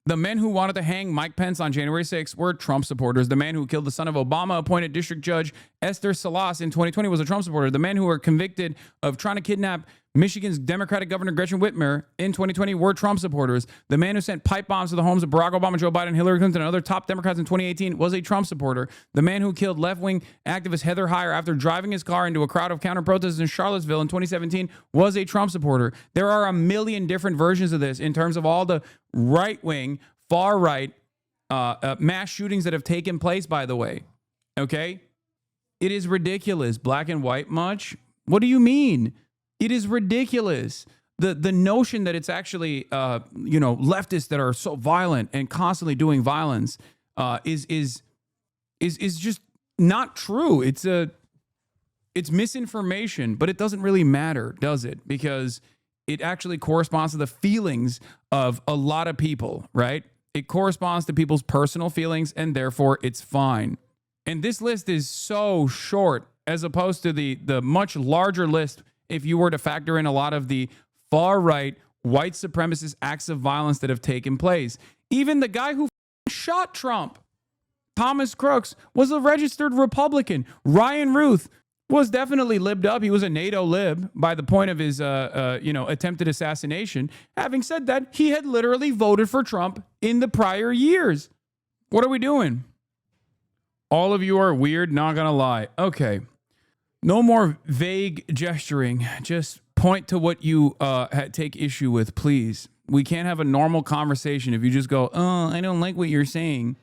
The men who wanted to hang Mike Pence on January 6th were Trump supporters. The man who killed the son of Obama-appointed district judge Esther Salas in 2020 was a Trump supporter. The men who were convicted of trying to kidnap Michigan's Democratic Governor Gretchen Whitmer in 2020 were Trump supporters. The man who sent pipe bombs to the homes of Barack Obama, Joe Biden, Hillary Clinton, and other top Democrats in 2018 was a Trump supporter. The man who killed left-wing activist Heather Heyer after driving his car into a crowd of counter-protesters in Charlottesville in 2017 was a Trump supporter. There are a million different versions of this in terms of all the right-wing, far-right mass shootings that have taken place, by the way. Okay? It is ridiculous. Black and white much? What do you mean? It is ridiculous. The notion that it's actually, leftists that are so violent and constantly doing violence is just not true. It's misinformation, but it doesn't really matter, does it? Because it actually corresponds to the feelings of a lot of people, right? It corresponds to people's personal feelings, and therefore it's fine. And this list is so short as opposed to the much larger list if you were to factor in a lot of the far-right white supremacist acts of violence that have taken place. Even the guy who shot Trump, Thomas Crooks, was a registered Republican. Ryan Ruth was definitely libbed up. He was a NATO lib by the point of his attempted assassination. Having said that, he had literally voted for Trump in the prior years. What are we doing? All of you are weird, not gonna lie. Okay. No more vague gesturing. Just point to what you take issue with, please. We can't have a normal conversation if you just go, oh, I don't like what you're saying.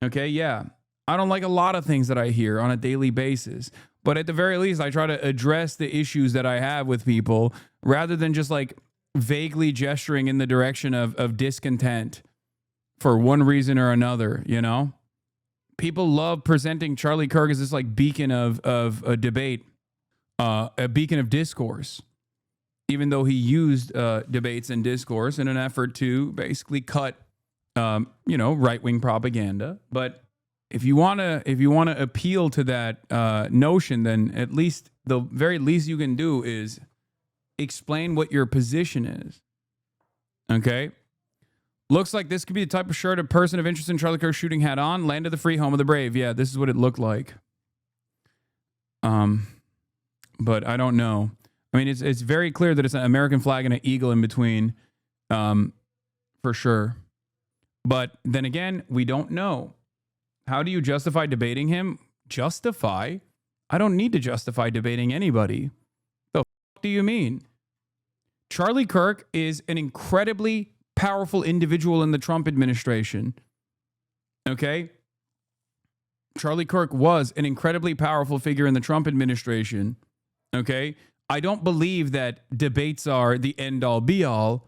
Okay, yeah. I don't like a lot of things that I hear on a daily basis. But at the very least, I try to address the issues that I have with people rather than just like vaguely gesturing in the direction of discontent for one reason or another, you know? People love presenting Charlie Kirk as this like beacon of a debate. a beacon of discourse, even though he used debates and discourse in an effort to basically cut, right-wing propaganda. But if you want to appeal to that notion, then at least the very least you can do is explain what your position is. Okay? Looks like this could be the type of shirt a person of interest in Charlie Kirk's shooting had on. Land of the free, home of the brave. Yeah, this is what it looked like. But I don't know. I mean, it's very clear that it's an American flag and an eagle in between, for sure. But then again, we don't know. How do you justify debating him? Justify? I don't need to justify debating anybody. The fuck do you mean? Charlie Kirk is an incredibly powerful individual in the Trump administration. Okay? Charlie Kirk was an incredibly powerful figure in the Trump administration. Okay? I don't believe that debates are the end-all be-all,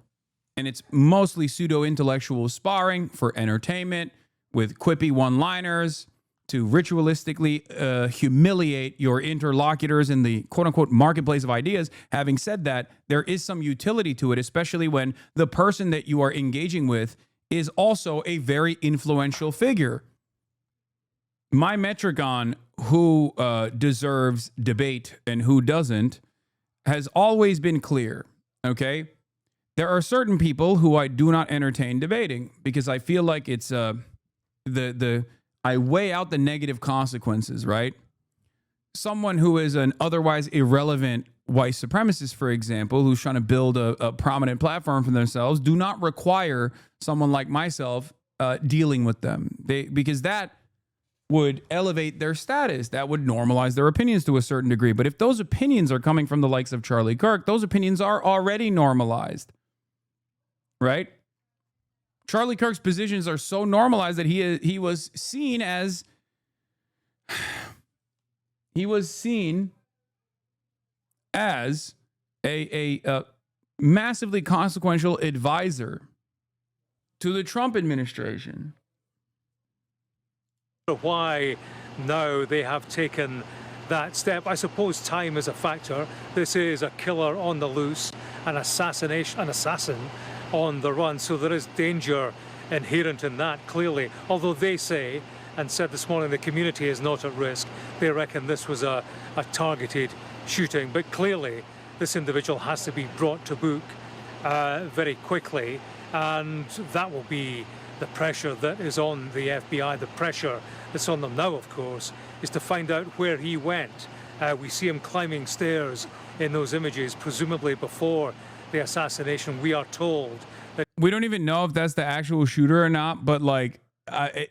and it's mostly pseudo-intellectual sparring for entertainment with quippy one-liners to ritualistically humiliate your interlocutors in the quote-unquote marketplace of ideas. Having said that, there is some utility to it, especially when the person that you are engaging with is also a very influential figure. My metric on who deserves debate and who doesn't has always been clear, okay? There are certain people who I do not entertain debating because I feel like it's I weigh out the negative consequences, right? Someone who is an otherwise irrelevant white supremacist, for example, who's trying to build a prominent platform for themselves, do not require someone like myself dealing with them. Because that would elevate their status. That would normalize their opinions to a certain degree. But if those opinions are coming from the likes of Charlie Kirk, those opinions are already normalized, right? Charlie Kirk's positions are so normalized that he was seen as a massively consequential advisor to the Trump administration. Why now they have taken that step. I suppose time is a factor. This is a killer on the loose, an assassin on the run, so there is danger inherent in that, clearly. Although they say, and said this morning, the community is not at risk. They reckon this was a targeted shooting. But clearly, this individual has to be brought to book very quickly, and that will be the pressure that is on the FBI. The pressure that's on them now, of course, is to find out where he went. We see him climbing stairs in those images, presumably before the assassination. We are told that we don't even know if that's the actual shooter or not, but like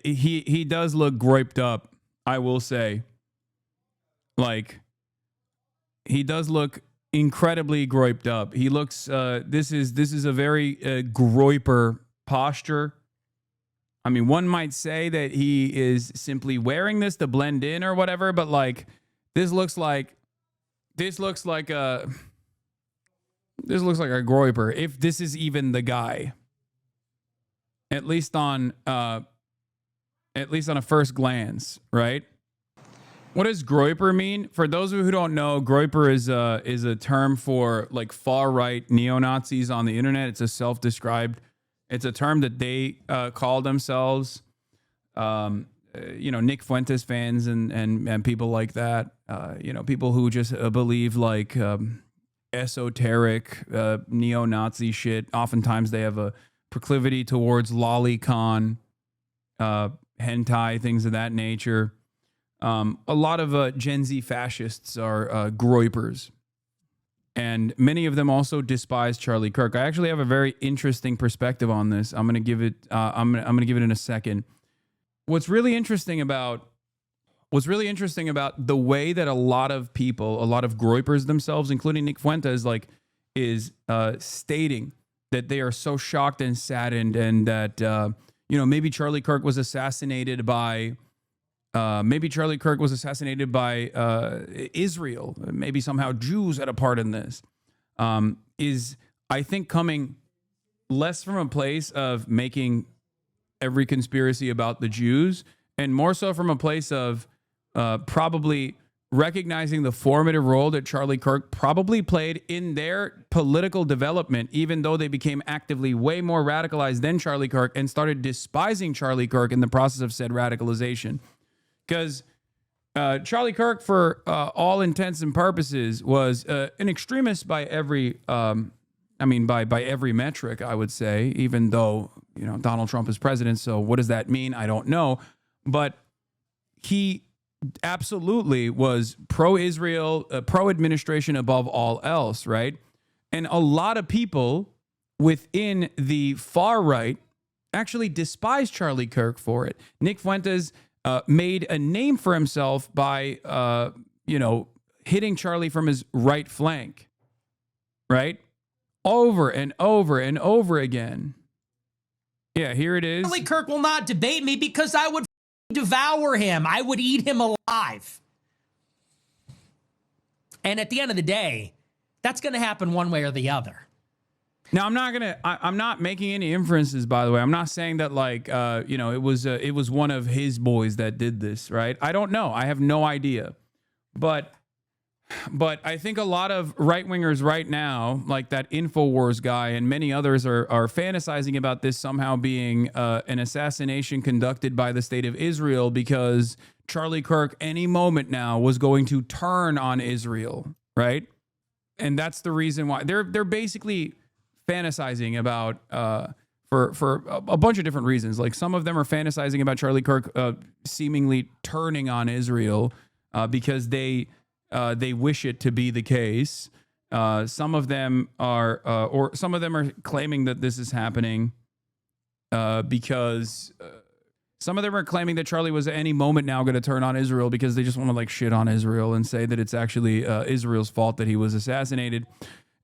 he does look groiped up, I will say. Like, he does look incredibly groiped up. He looks this is a very groiper posture. I mean, one might say that he is simply wearing this to blend in or whatever, but like this looks like a groiper, if this is even the guy. At least on a first glance, right? What does groiper mean? For those of you who don't know, groiper is a term for like far right neo-Nazis on the internet. It's a self-described. It's a term that they call themselves. Nick Fuentes fans and people like that. People who just believe like esoteric neo-Nazi shit. Oftentimes they have a proclivity towards lolicon, hentai, things of that nature. A lot of Gen Z fascists are groipers. And many of them also despise Charlie Kirk. I actually have a very interesting perspective on this. I'm gonna give it in a second. What's really interesting about the way that a lot of people, a lot of groipers themselves, including Nick Fuentes, is stating that they are so shocked and saddened, and that maybe Charlie Kirk was assassinated by. Israel. Maybe somehow Jews had a part in this. Is, I think, coming less from a place of making every conspiracy about the Jews, and more so from a place of probably recognizing the formative role that Charlie Kirk probably played in their political development, even though they became actively way more radicalized than Charlie Kirk and started despising Charlie Kirk in the process of said radicalization. Because Charlie Kirk, for all intents and purposes, was an extremist by every, by every metric, I would say, even though, Donald Trump is president. So what does that mean? I don't know. But he absolutely was pro-Israel, pro-administration above all else, right? And a lot of people within the far right actually despise Charlie Kirk for it. Nick Fuentes made a name for himself by, hitting Charlie from his right flank, right? Over and over and over again. Yeah, here it is. Charlie Kirk will not debate me because I would devour him. I would eat him alive. And at the end of the day, that's going to happen one way or the other. Now, I'm not making any inferences, by the way. I'm not saying that it was one of his boys that did this, right? I don't know. I have no idea. But I think a lot of right-wingers right now, like that InfoWars guy and many others are fantasizing about this somehow being an assassination conducted by the state of Israel because Charlie Kirk any moment now was going to turn on Israel, right? And that's the reason why they're basically fantasizing about for a bunch of different reasons. Like some of them are fantasizing about Charlie Kirk seemingly turning on Israel because they wish it to be the case. Some of them are claiming that this is happening because some of them are claiming that Charlie was at any moment now going to turn on Israel because they just want to shit on Israel and say that it's actually Israel's fault that he was assassinated.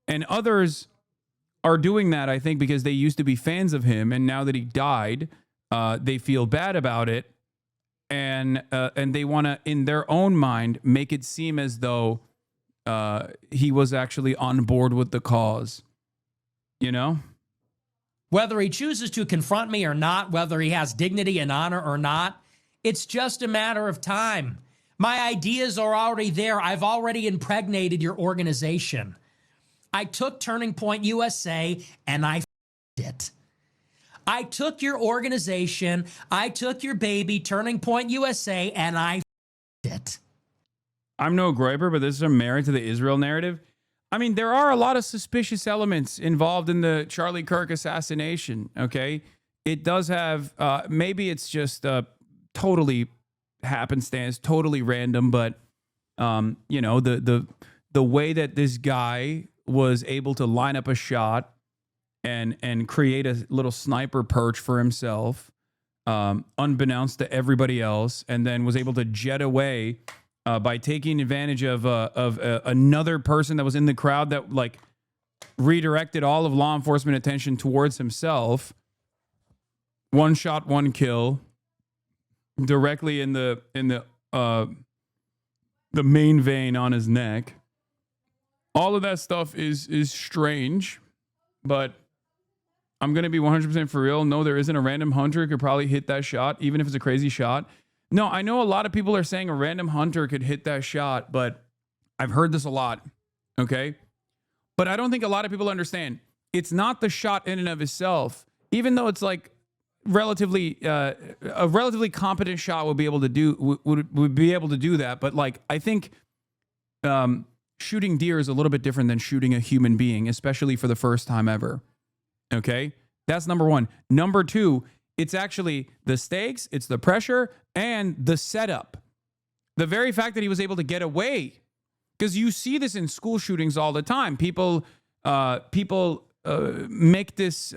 And others are doing that, I think, because they used to be fans of him, and now that he died, they feel bad about it. And they want to, in their own mind, make it seem as though he was actually on board with the cause. Whether he chooses to confront me or not, whether he has dignity and honor or not, it's just a matter of time. My ideas are already there. I've already impregnated your organization. I took Turning Point USA and I f***ed it. I took your organization, I took your baby, Turning Point USA, and I f***ed it. I'm no Groiber, but this is a merit to the Israel narrative. I mean, there are a lot of suspicious elements involved in the Charlie Kirk assassination, okay? It does have, maybe it's just totally happenstance, totally random, but, the way that this guy was able to line up a shot and create a little sniper perch for himself, unbeknownst to everybody else, and then was able to jet away by taking advantage of another person that was in the crowd that redirected all of law enforcement attention towards himself. One shot, one kill, directly in the main vein on his neck. All of that stuff is strange, but I'm going to be 100% for real. No, there isn't a random hunter who could probably hit that shot, even if it's a crazy shot. No, I know a lot of people are saying a random hunter could hit that shot, but I've heard this a lot, okay? But I don't think a lot of people understand. It's not the shot in and of itself, even though it's a relatively competent shot would be able to do that. But I think shooting deer is a little bit different than shooting a human being, especially for the first time ever. Okay, that's number one. Number two, it's actually the stakes, it's the pressure, and the setup. The very fact that he was able to get away, because you see this in school shootings all the time. People make this.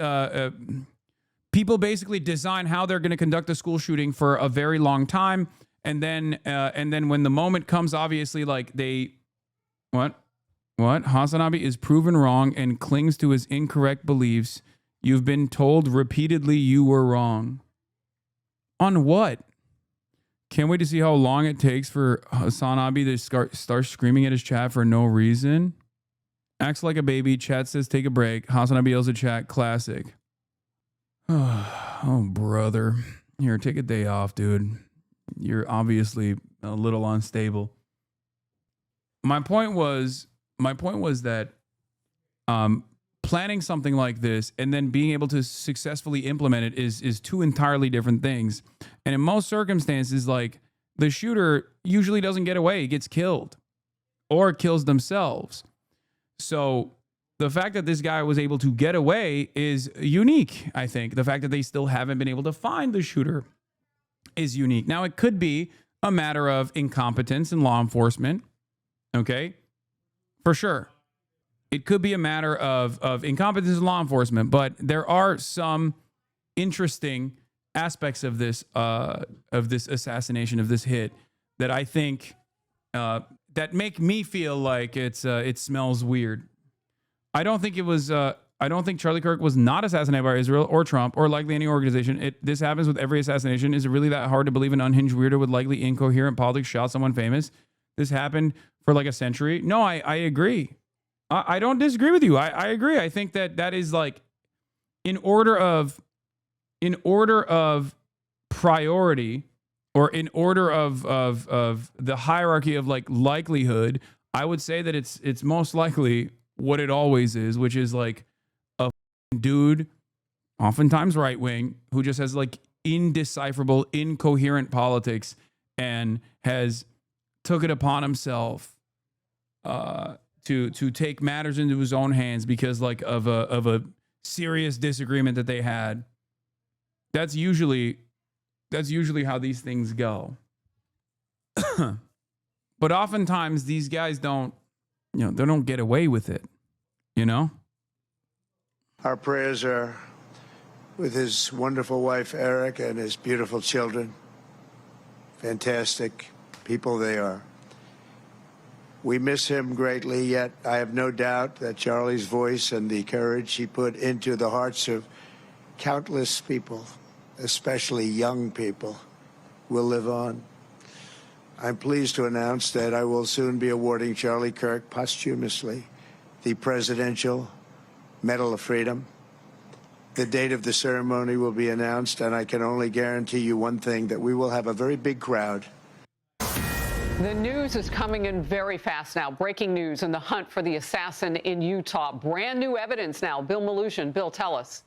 People basically design how they're going to conduct a school shooting for a very long time, and then when the moment comes, obviously, what Hasanabi is proven wrong and clings to his incorrect beliefs. You've been told repeatedly you were wrong. On what? Can't wait to see how long it takes for Hasanabi to start screaming at his chat for no reason. Acts like a baby. Chat says take a break. Hasanabi yells at chat. Classic. Oh, brother. Here, take a day off, dude. You're obviously a little unstable. my point was that planning something like this and then being able to successfully implement it is two entirely different things. And in most circumstances, like, the shooter usually doesn't get away, he gets killed or kills themselves. So the fact that this guy was able to get away is unique, I think. The fact that they still haven't been able to find the shooter is unique. Now, it could be a matter of incompetence in law enforcement, okay? For sure. It could be a matter of incompetence in law enforcement, but there are some interesting aspects of this assassination, of this hit, that I think that make me feel like it smells weird. I don't think Charlie Kirk was not assassinated by Israel or Trump or likely any organization. This happens with every assassination. Is it really that hard to believe an unhinged weirdo with likely incoherent politics shot someone famous? This happened for like a century. No, I agree. I don't disagree with you. I agree. I think that is like in order of priority, or in order of the hierarchy of like likelihood, I would say that it's most likely what it always is, which is like a dude, oftentimes right wing, who just has like indecipherable, incoherent politics and has took it upon himself to take matters into his own hands because like of a serious disagreement that they had. That's usually how these things go. But oftentimes these guys don't get away with it, you know? Our prayers are with his wonderful wife, Eric, and his beautiful children. Fantastic people they are. We miss him greatly, yet I have no doubt that Charlie's voice and the courage he put into the hearts of countless people, especially young people, will live on. I'm pleased to announce that I will soon be awarding Charlie Kirk posthumously the Presidential Medal of Freedom. The date of the ceremony will be announced, and I can only guarantee you one thing, that we will have a very big crowd. The news is coming in very fast now. Breaking news in the hunt for the assassin in Utah. Brand new evidence now. Bill Malutian. Bill, tell us.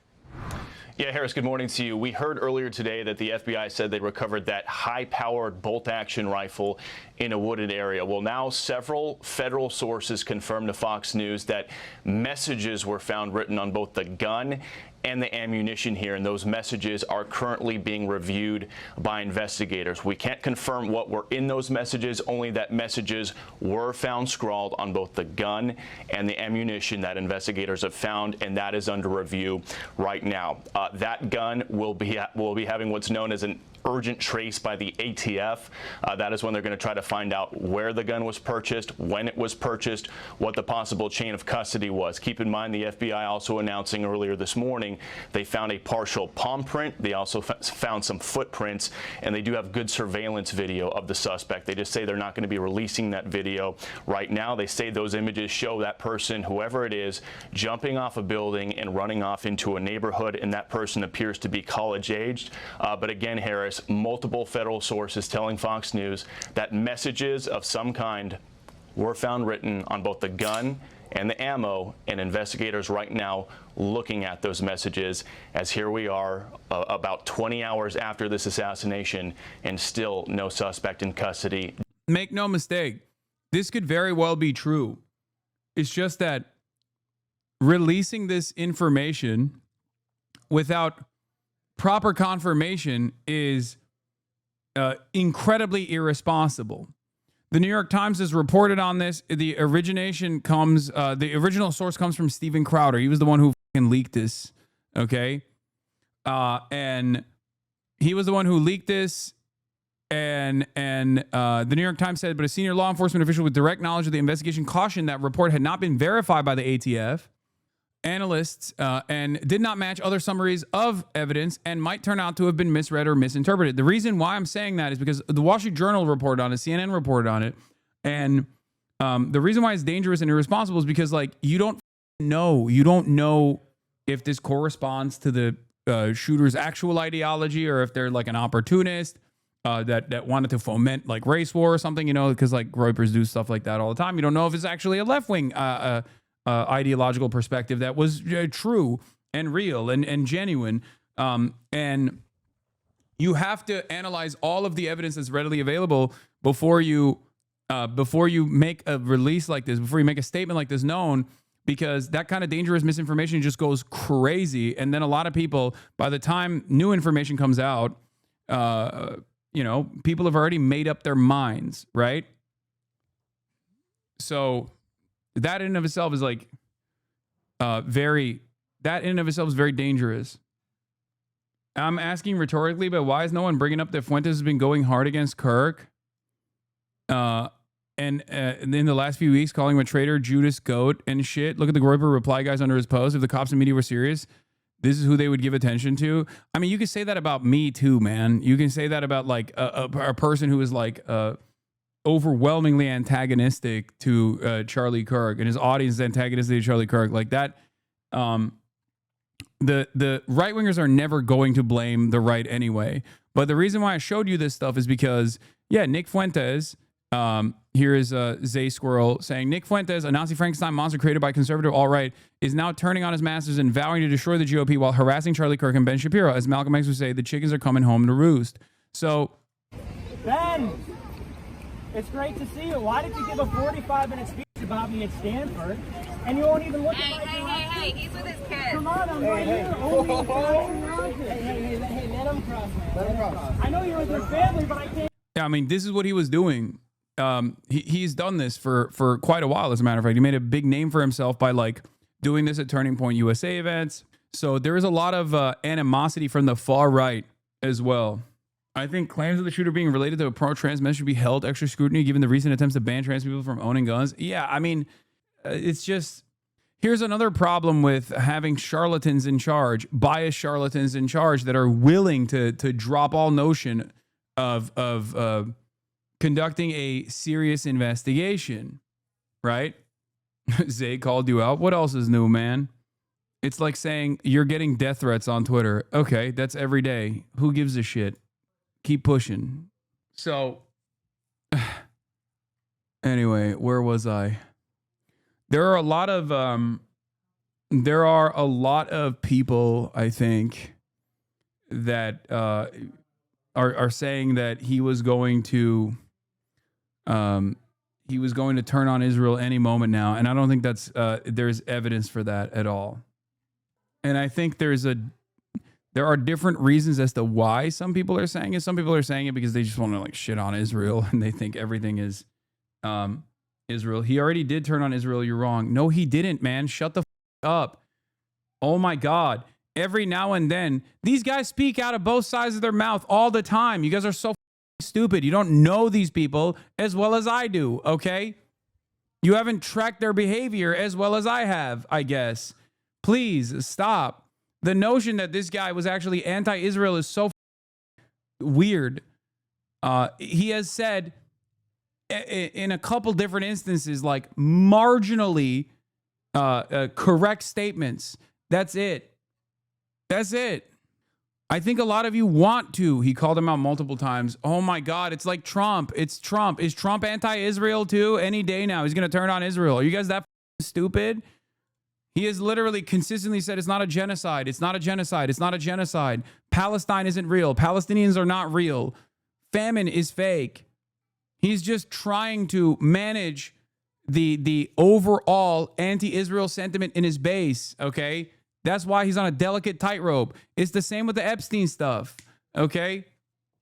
Yeah, Harris, good morning to you. We heard earlier today that the FBI said they recovered that high-powered bolt-action rifle in a wooded area. Well, now several federal sources confirmed to Fox News that messages were found written on both the gun and the ammunition here, and those messages are currently being reviewed by investigators. We can't confirm what were in those messages, only that messages were found scrawled on both the gun and the ammunition that investigators have found, and that is under review right now. That gun will be having what's known as an urgent trace by the ATF. That is when they're going to try to find out where the gun was purchased, when it was purchased, what the possible chain of custody was. Keep in mind, the FBI also announcing earlier this morning they found a partial palm print. They also found some footprints, and they do have good surveillance video of the suspect. They just say they're not going to be releasing that video right now. They say those images show that person, whoever it is, jumping off a building and running off into a neighborhood, and that person appears to be college-aged. But again, Harris, multiple federal sources telling Fox News that messages of some kind were found written on both the gun and the ammo, and investigators right now looking at those messages, as here we are about 20 hours after this assassination and still no suspect in custody. Make no mistake, this could very well be true. It's just that releasing this information without proper confirmation is incredibly irresponsible. The New York Times has reported on this. The original source comes from Steven Crowder. He was the one who fucking leaked this. Okay. And he was the one who leaked this. And the New York Times said, but a senior law enforcement official with direct knowledge of the investigation cautioned that report had not been verified by the ATF analysts and did not match other summaries of evidence and might turn out to have been misread or misinterpreted. The reason why I'm saying that is because the Wall Street Journal reported on it, CNN reported on it, and the reason why it's dangerous and irresponsible is because, like, you don't know if this corresponds to the shooter's actual ideology or if they're like an opportunist that wanted to foment like race war or something, you know, because like Reuters do stuff like that all the time. You don't know if it's actually a left-wing ideological perspective that was true and real and genuine. And you have to analyze all of the evidence that's readily available before you make a release like this, before you make a statement like this known, because that kind of dangerous misinformation just goes crazy. And then a lot of people, by the time new information comes out, you know, people have already made up their minds, right? So that in and of itself is like very dangerous. I'm asking rhetorically, but why is no one bringing up that Fuentes has been going hard against Kirk? And in the last few weeks, calling him a traitor, Judas Goat and shit. Look at the Groyper reply guys under his post. If the cops and media were serious, this is who they would give attention to. I mean, you can say that about me too, man. You can say that about like a person who is like overwhelmingly antagonistic to Charlie Kirk, and his audience is antagonistic to Charlie Kirk. Like that, the right wingers are never going to blame the right anyway. But the reason why I showed you this stuff is because, yeah, Nick Fuentes. Here is Zay Squirrel saying, Nick Fuentes, a Nazi Frankenstein monster created by conservative alt-right, is now turning on his masters and vowing to destroy the GOP while harassing Charlie Kirk and Ben Shapiro. As Malcolm X would say, the chickens are coming home to roost. So, Ben, it's great to see you. Why did you give a 45-minute speech about me at Stanford, and you won't even look at my Hey, he's with his kids. Come on, I'm right here. Hey, let him cross, man. Let him cross. I know you're with your family, but I can't. Yeah, I mean, this is what he was doing. He's done this for quite a while, as a matter of fact. He made a big name for himself by like doing this at Turning Point USA events. So there is a lot of animosity from the far right as well. I think claims of the shooter being related to a pro-trans man should be held extra scrutiny given the recent attempts to ban trans people from owning guns. Yeah, I mean, it's just, here's another problem with having charlatans in charge, biased charlatans in charge that are willing to drop all notion of conducting a serious investigation, right? Zay called you out. What else is new, man? It's like saying you're getting death threats on Twitter. Okay, that's every day. Who gives a shit? Keep pushing. So, anyway, where was I? There are a lot of people, I think, that are saying that he was going to turn on Israel any moment now, and I don't think that's there's evidence for that at all. And I think there are different reasons as to why some people are saying it. Some people are saying it because they just want to like shit on Israel and they think everything is Israel. He already did turn on Israel. You're wrong. No, he didn't, man. Shut the f up. Oh my God. Every now and then, these guys speak out of both sides of their mouth all the time. You guys are so stupid. You don't know these people as well as I do, okay? You haven't tracked their behavior as well as I have, I guess. Please stop. The notion that this guy was actually anti-Israel is so weird. He has said in a couple different instances, like marginally correct statements. That's it. That's it. I think a lot of you want to. He called him out multiple times. Oh my God, it's like Trump. It's Trump. Is Trump anti-Israel too? Any day now, he's going to turn on Israel. Are you guys that stupid? He has literally consistently said it's not a genocide. It's not a genocide. It's not a genocide. Palestine isn't real. Palestinians are not real. Famine is fake. He's just trying to manage the overall anti-Israel sentiment in his base, okay? That's why he's on a delicate tightrope. It's the same with the Epstein stuff, okay?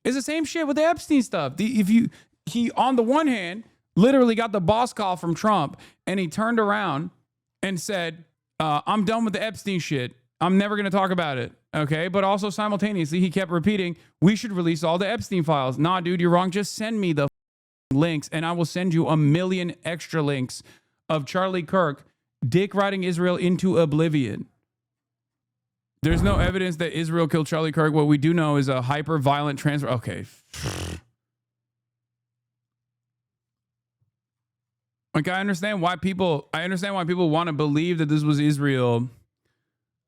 It's the same shit with the Epstein stuff. He on the one hand, literally got the boss call from Trump, and he turned around and said, I'm done with the Epstein shit. I'm never going to talk about it, okay? But also simultaneously, he kept repeating, we should release all the Epstein files. Nah, dude, you're wrong. Just send me the links, and I will send you 1 million extra links of Charlie Kirk dick riding Israel into oblivion. There's no evidence that Israel killed Charlie Kirk. What we do know is a hyper-violent transfer. Okay. Like, I understand why people want to believe that this was Israel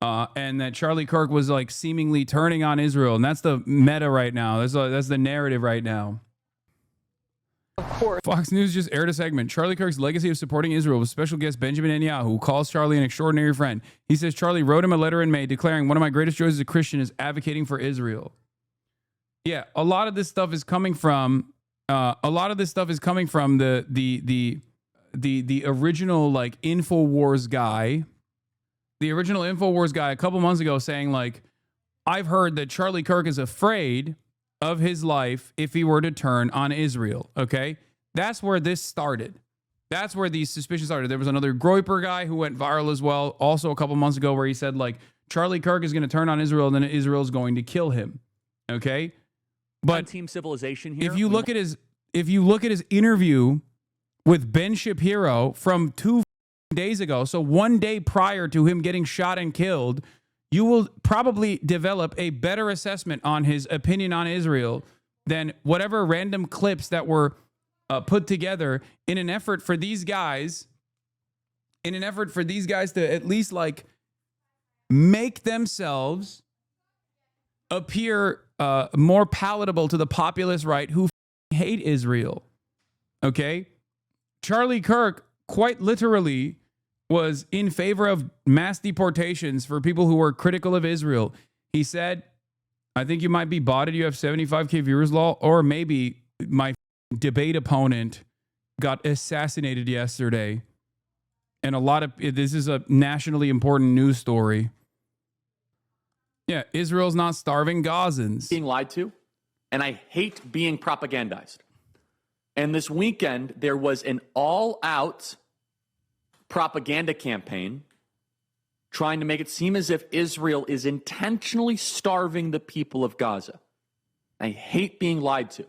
and that Charlie Kirk was like seemingly turning on Israel. And that's the meta right now. That's the narrative right now. Of course. Fox News just aired a segment. Charlie Kirk's legacy of supporting Israel with special guest Benjamin Netanyahu, who calls Charlie an extraordinary friend. He says Charlie wrote him a letter in May declaring, "One of my greatest joys as a Christian is advocating for Israel." Yeah, a lot of this stuff is coming from the original like InfoWars guy. The original InfoWars guy a couple months ago saying like, I've heard that Charlie Kirk is afraid of his life if he were to turn on Israel. Okay. That's where this started. That's where these suspicions started. There was another Groyper guy who went viral as well, also a couple months ago, where he said like Charlie Kirk is going to turn on Israel and then Israel's going to kill him. Okay. But team civilization here. If you look at his interview with Ben Shapiro from 2 days ago, so 1 day prior to him getting shot and killed, you will probably develop a better assessment on his opinion on Israel than whatever random clips that were put together in an effort for these guys to at least like make themselves appear more palatable to the populist right who hate Israel. Okay? Charlie Kirk quite literally was in favor of mass deportations for people who were critical of Israel. He said, I think you might be botted. You have 75K viewers, law, or maybe my debate opponent got assassinated yesterday. And this is a nationally important news story. Yeah, Israel's not starving Gazans. Being lied to, and I hate being propagandized. And this weekend, there was an all-out propaganda campaign trying to make it seem as if Israel is intentionally starving the people of Gaza. I hate being lied to,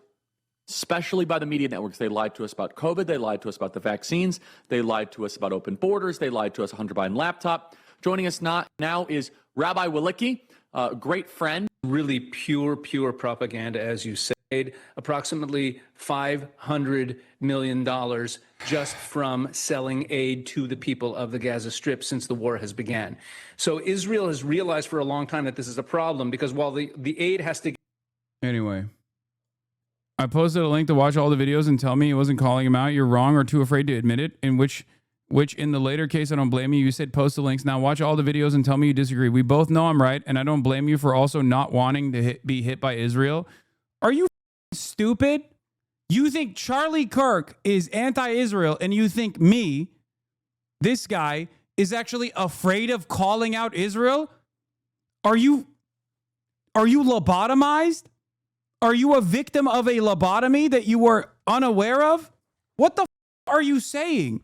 especially by the media networks. They lied to us about COVID. They lied to us about the vaccines. They lied to us about open borders. They lied to us on Hunter Biden laptop. Joining us now is Rabbi Wilicki, a great friend. Really pure propaganda, as you said. Approximately $500 million just from selling aid to the people of the Gaza Strip since the war has began. So Israel has realized for a long time that this is a problem, because while the aid has to... Anyway, I posted a link to watch all the videos and tell me he wasn't calling him out. You're wrong or too afraid to admit it, in which in the later case, I don't blame you. You said post the links. Now watch all the videos and tell me you disagree. We both know I'm right, and I don't blame you for also not wanting to be hit by Israel. Are you stupid? You think Charlie Kirk is anti-Israel, and you think me, this guy, is actually afraid of calling out Israel? Are you lobotomized? Are you a victim of a lobotomy that you were unaware of? What the are you saying?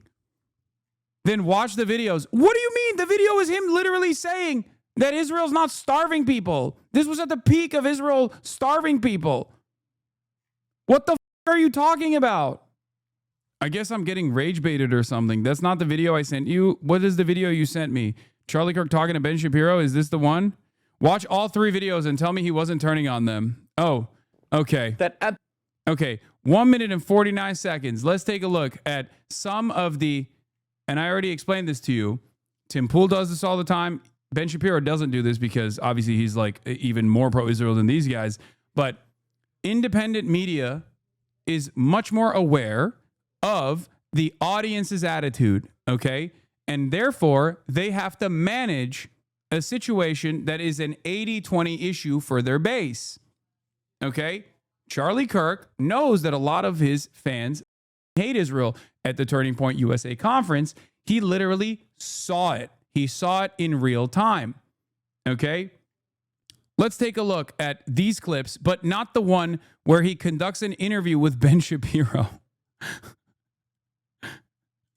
Then watch the videos. What do you mean? The video is him literally saying that Israel's not starving people. This was at the peak of Israel starving people. What the are you talking about? I guess I'm getting rage baited or something. That's not the video I sent you. What is the video you sent me? Charlie Kirk talking to Ben Shapiro? Is this the one? Watch all 3 videos and tell me he wasn't turning on them. Oh, okay. Okay, 1 minute and 49 seconds. Let's take a look at some of the... And I already explained this to you. Tim Pool does this all the time. Ben Shapiro doesn't do this because obviously he's like even more pro-Israel than these guys. But independent media is much more aware of the audience's attitude, okay? And therefore, they have to manage a situation that is an 80-20 issue for their base, okay? Charlie Kirk knows that a lot of his fans hate Israel. At the Turning Point USA conference, he literally saw it. He saw it in real time. Okay? Let's take a look at these clips, but not the one where he conducts an interview with Ben Shapiro.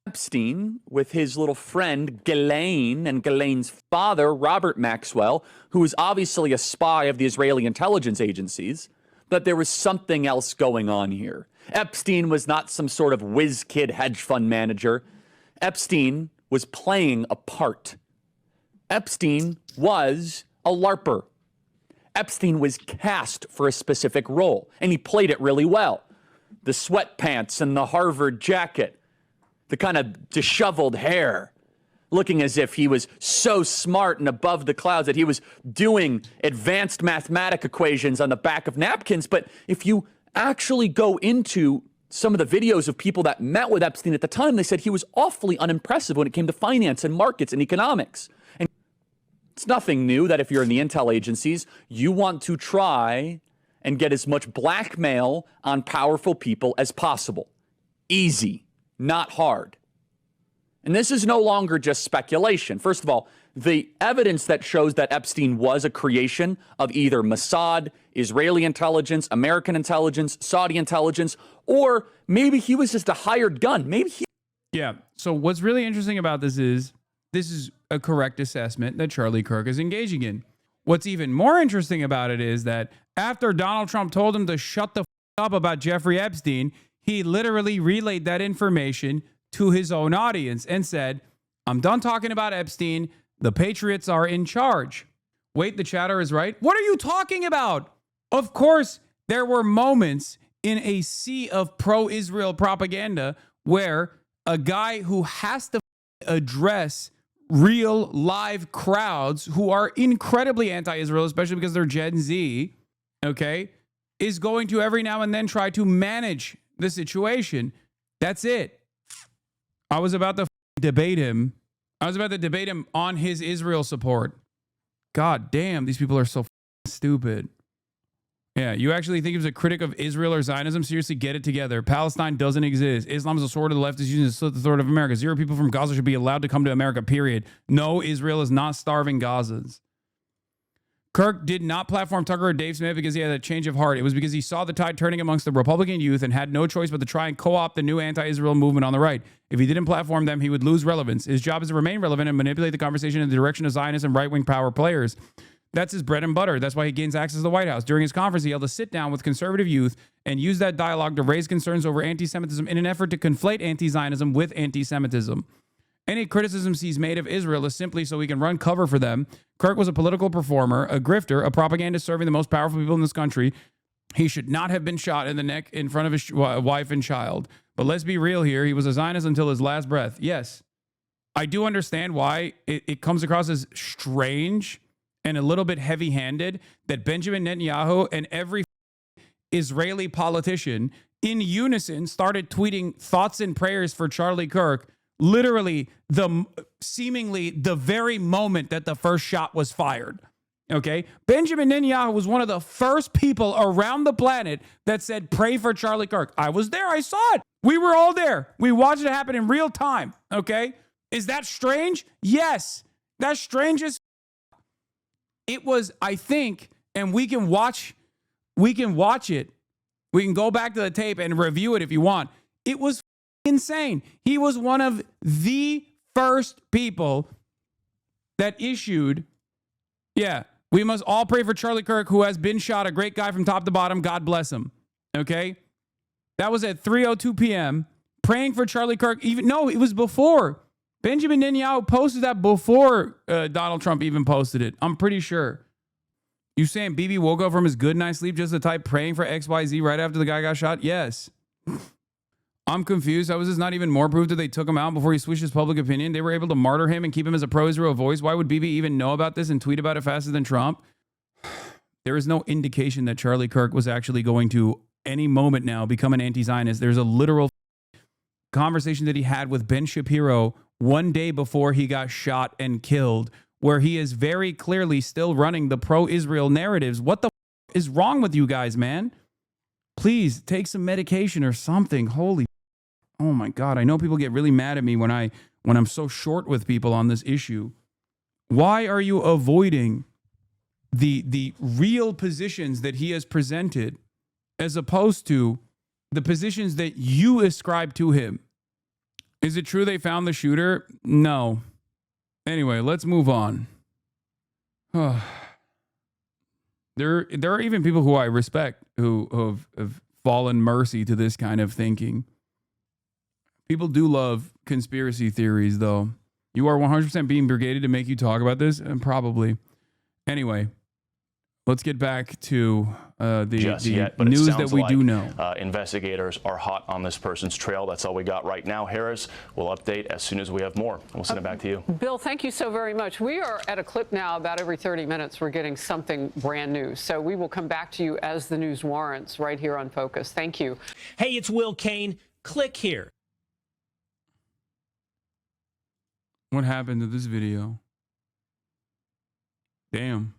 Epstein with his little friend Ghislaine and Ghislaine's father, Robert Maxwell, who is obviously a spy of the Israeli intelligence agencies, that there was something else going on here. Epstein was not some sort of whiz kid hedge fund manager. Epstein was playing a part. Epstein was a LARPer. Epstein was cast for a specific role, and he played it really well. The sweatpants and the Harvard jacket, the kind of disheveled hair, looking as if he was so smart and above the clouds that he was doing advanced mathematic equations on the back of napkins. But if you actually go into some of the videos of people that met with Epstein at the time, they said he was awfully unimpressive when it came to finance and markets and economics. And it's nothing new that if you're in the intel agencies, you want to try and get as much blackmail on powerful people as possible. Easy, not hard. And this is no longer just speculation. First of all, the evidence that shows that Epstein was a creation of either Mossad, Israeli intelligence, American intelligence, Saudi intelligence, or maybe he was just a hired gun. Yeah. So what's really interesting about this is a correct assessment that Charlie Kirk is engaging in. What's even more interesting about it is that after Donald Trump told him to shut the up about Jeffrey Epstein, he literally relayed that information to his own audience and said, I'm done talking about Epstein. The Patriots are in charge. Wait, the chatter is right. What are you talking about? Of course, there were moments in a sea of pro-Israel propaganda where a guy who has to address real live crowds who are incredibly anti-Israel, especially because they're Gen Z, okay, is going to every now and then try to manage the situation. That's it. I was about to debate him. I was about to debate him on his Israel support. God damn, these people are so stupid. Yeah, you actually think he was a critic of Israel or Zionism? Seriously, get it together. Palestine doesn't exist. Islam is a sword of the left is using to slit the throat of America. Zero people from Gaza should be allowed to come to America, period. No, Israel is not starving Gazans. Kirk did not platform Tucker or Dave Smith because he had a change of heart. It was because he saw the tide turning amongst the Republican youth and had no choice but to try and co-opt the new anti-Israel movement on the right. If he didn't platform them, he would lose relevance. His job is to remain relevant and manipulate the conversation in the direction of Zionist and right-wing power players. That's his bread and butter. That's why he gains access to the White House. During his conference, he held a sit-down with conservative youth and used that dialogue to raise concerns over anti-Semitism in an effort to conflate anti-Zionism with anti-Semitism. Any criticisms he's made of Israel is simply so he can run cover for them. Kirk was a political performer, a grifter, a propagandist serving the most powerful people in this country. He should not have been shot in the neck in front of his wife and child. But let's be real here. He was a Zionist until his last breath. Yes, I do understand why it comes across as strange and a little bit heavy-handed that Benjamin Netanyahu and every Israeli politician in unison started tweeting thoughts and prayers for Charlie Kirk literally seemingly the very moment that the first shot was fired. Okay. Benjamin Netanyahu was one of the first people around the planet that said, pray for Charlie Kirk. I was there. I saw it. We were all there. We watched it happen in real time. Okay. Is that strange? Yes. That's strange as it was, I think, and we can watch it. We can go back to the tape and review it if you want. It was insane. He was one of the first people that issued, we must all pray for Charlie Kirk, who has been shot, a great guy from top to bottom. God bless him. Okay? That was at 3:02 p.m. Praying for Charlie Kirk. It was before. Benjamin Netanyahu posted that before Donald Trump even posted it. I'm pretty sure. You saying BB woke up from his good night's sleep just to type praying for XYZ right after the guy got shot? Yes. I'm confused. How is this not even more proof that they took him out before he switched his public opinion? They were able to martyr him and keep him as a pro-Israel voice. Why would BB even know about this and tweet about it faster than Trump? There is no indication that Charlie Kirk was actually going to, any moment now, become an anti-Zionist. There's a literal conversation that he had with Ben Shapiro one day before he got shot and killed, where he is very clearly still running the pro-Israel narratives. What the is wrong with you guys, man? Please take some medication or something. Holy, oh my God. I know people get really mad at me when I'm so short with people on this issue. Why are you avoiding the real positions that he has presented as opposed to the positions that you ascribe to him? Is it true they found the shooter? No. Anyway, let's move on. There are even people who I respect who have fallen mercy to this kind of thinking. People do love conspiracy theories, though. You are 100% being brigaded to make you talk about this, and probably. Anyway, let's get back to the but news it that sounds we like, do know. Investigators are hot on this person's trail. That's all we got right now. Harris will update as soon as we have more. We'll send it back to you. Bill, thank you so very much. We are at a clip now about every 30 minutes. We're getting something brand new. So we will come back to you as the news warrants right here on Focus. Thank you. Hey, it's Will Kane. Click here. What happened to this video? Damn.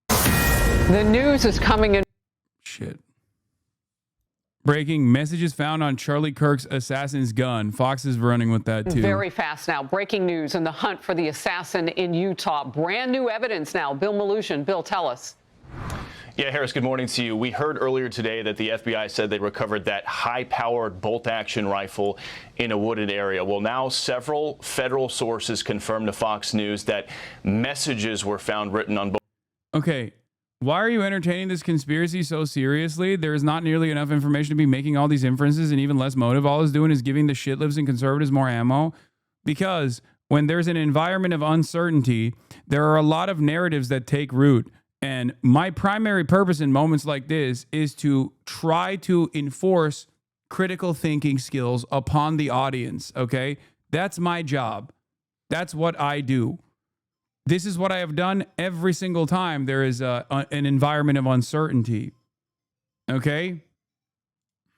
The news is coming in. Shit. Breaking messages found on Charlie Kirk's assassin's gun. Fox is running with that too. Very fast now. Breaking news in the hunt for the assassin in Utah. Brand new evidence now. Bill Malushin. Bill, tell us. Yeah, Harris, good morning to you. We heard earlier today that the FBI said they recovered that high-powered bolt-action rifle in a wooded area. Well, now several federal sources confirmed to Fox News that messages were found written on both. Okay, why are you entertaining this conspiracy so seriously? There is not nearly enough information to be making all these inferences, and even less motive. All it's doing is giving the shitlibs and conservatives more ammo. Because when there's an environment of uncertainty, there are a lot of narratives that take root. And my primary purpose in moments like this is to try to enforce critical thinking skills upon the audience, okay? That's my job. That's what I do. This is what I have done every single time there is an environment of uncertainty, okay?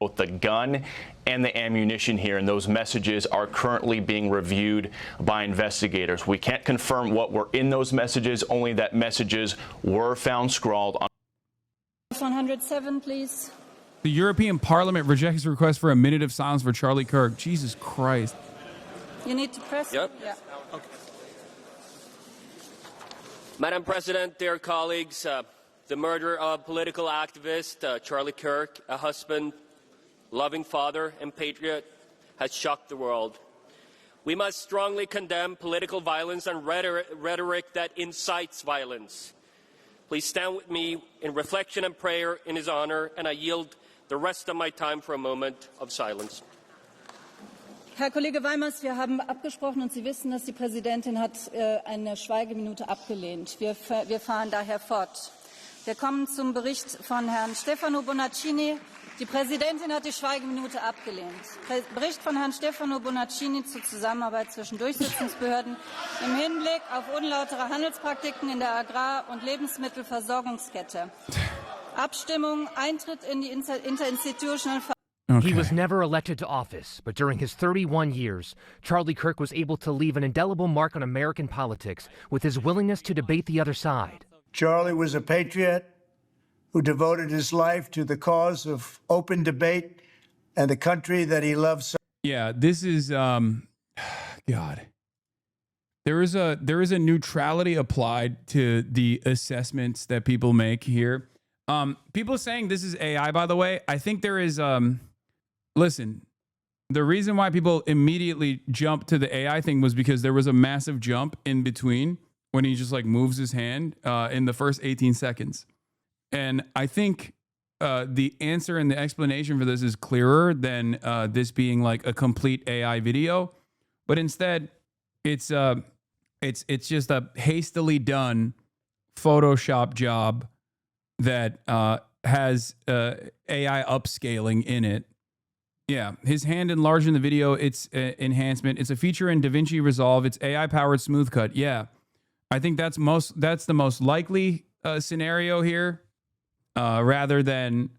Both the gun and the ammunition here, and those messages are currently being reviewed by investigators. We can't confirm what were in those messages, only that messages were found scrawled on. 107, please. The European Parliament rejects request for a minute of silence for Charlie Kirk. Jesus Christ. You need to press. Yep. Yeah. Okay. Madam President, dear colleagues, the murder of political activist Charlie Kirk, a husband, loving father and patriot, has shocked the world. We must strongly condemn political violence and rhetoric that incites violence. Please stand with me in reflection and prayer in his honor, and I yield the rest of my time for a moment of silence. Herr Kollege Weimers, wir haben abgesprochen und Sie wissen, dass die Präsidentin hat eine Schweigeminute abgelehnt. Wir fahren daher fort. Wir kommen zum Bericht von Herrn Stefano Bonaccini. Die Präsidentin hat die Schweigeminute abgelehnt. Bericht von Herrn Stefano Bonaccini zur Zusammenarbeit zwischen Durchsetzungsbehörden im Hinblick auf unlautere Handelspraktiken in der Agrar- und Lebensmittelversorgungskette. Abstimmung, Eintritt in die Interinstitutional. He was never elected to office, but during his 31 years, Charlie Kirk was able to leave an indelible mark on American politics with his willingness to debate the other side. Charlie was a patriot who devoted his life to the cause of open debate and the country that he loves so. Yeah, this is God. There is a neutrality applied to the assessments that people make here. People saying this is AI, by the way, I think there is listen, the reason why people immediately jumped to the AI thing was because there was a massive jump in between when he just like moves his hand in the first 18 seconds. And I think the answer and the explanation for this is clearer than this being like a complete AI video. But instead, it's just a hastily done Photoshop job that has AI upscaling in it. Yeah, his hand enlarged in the video. It's enhancement. It's a feature in DaVinci Resolve. It's AI powered smooth cut. Yeah, I think that's the most likely scenario here, rather than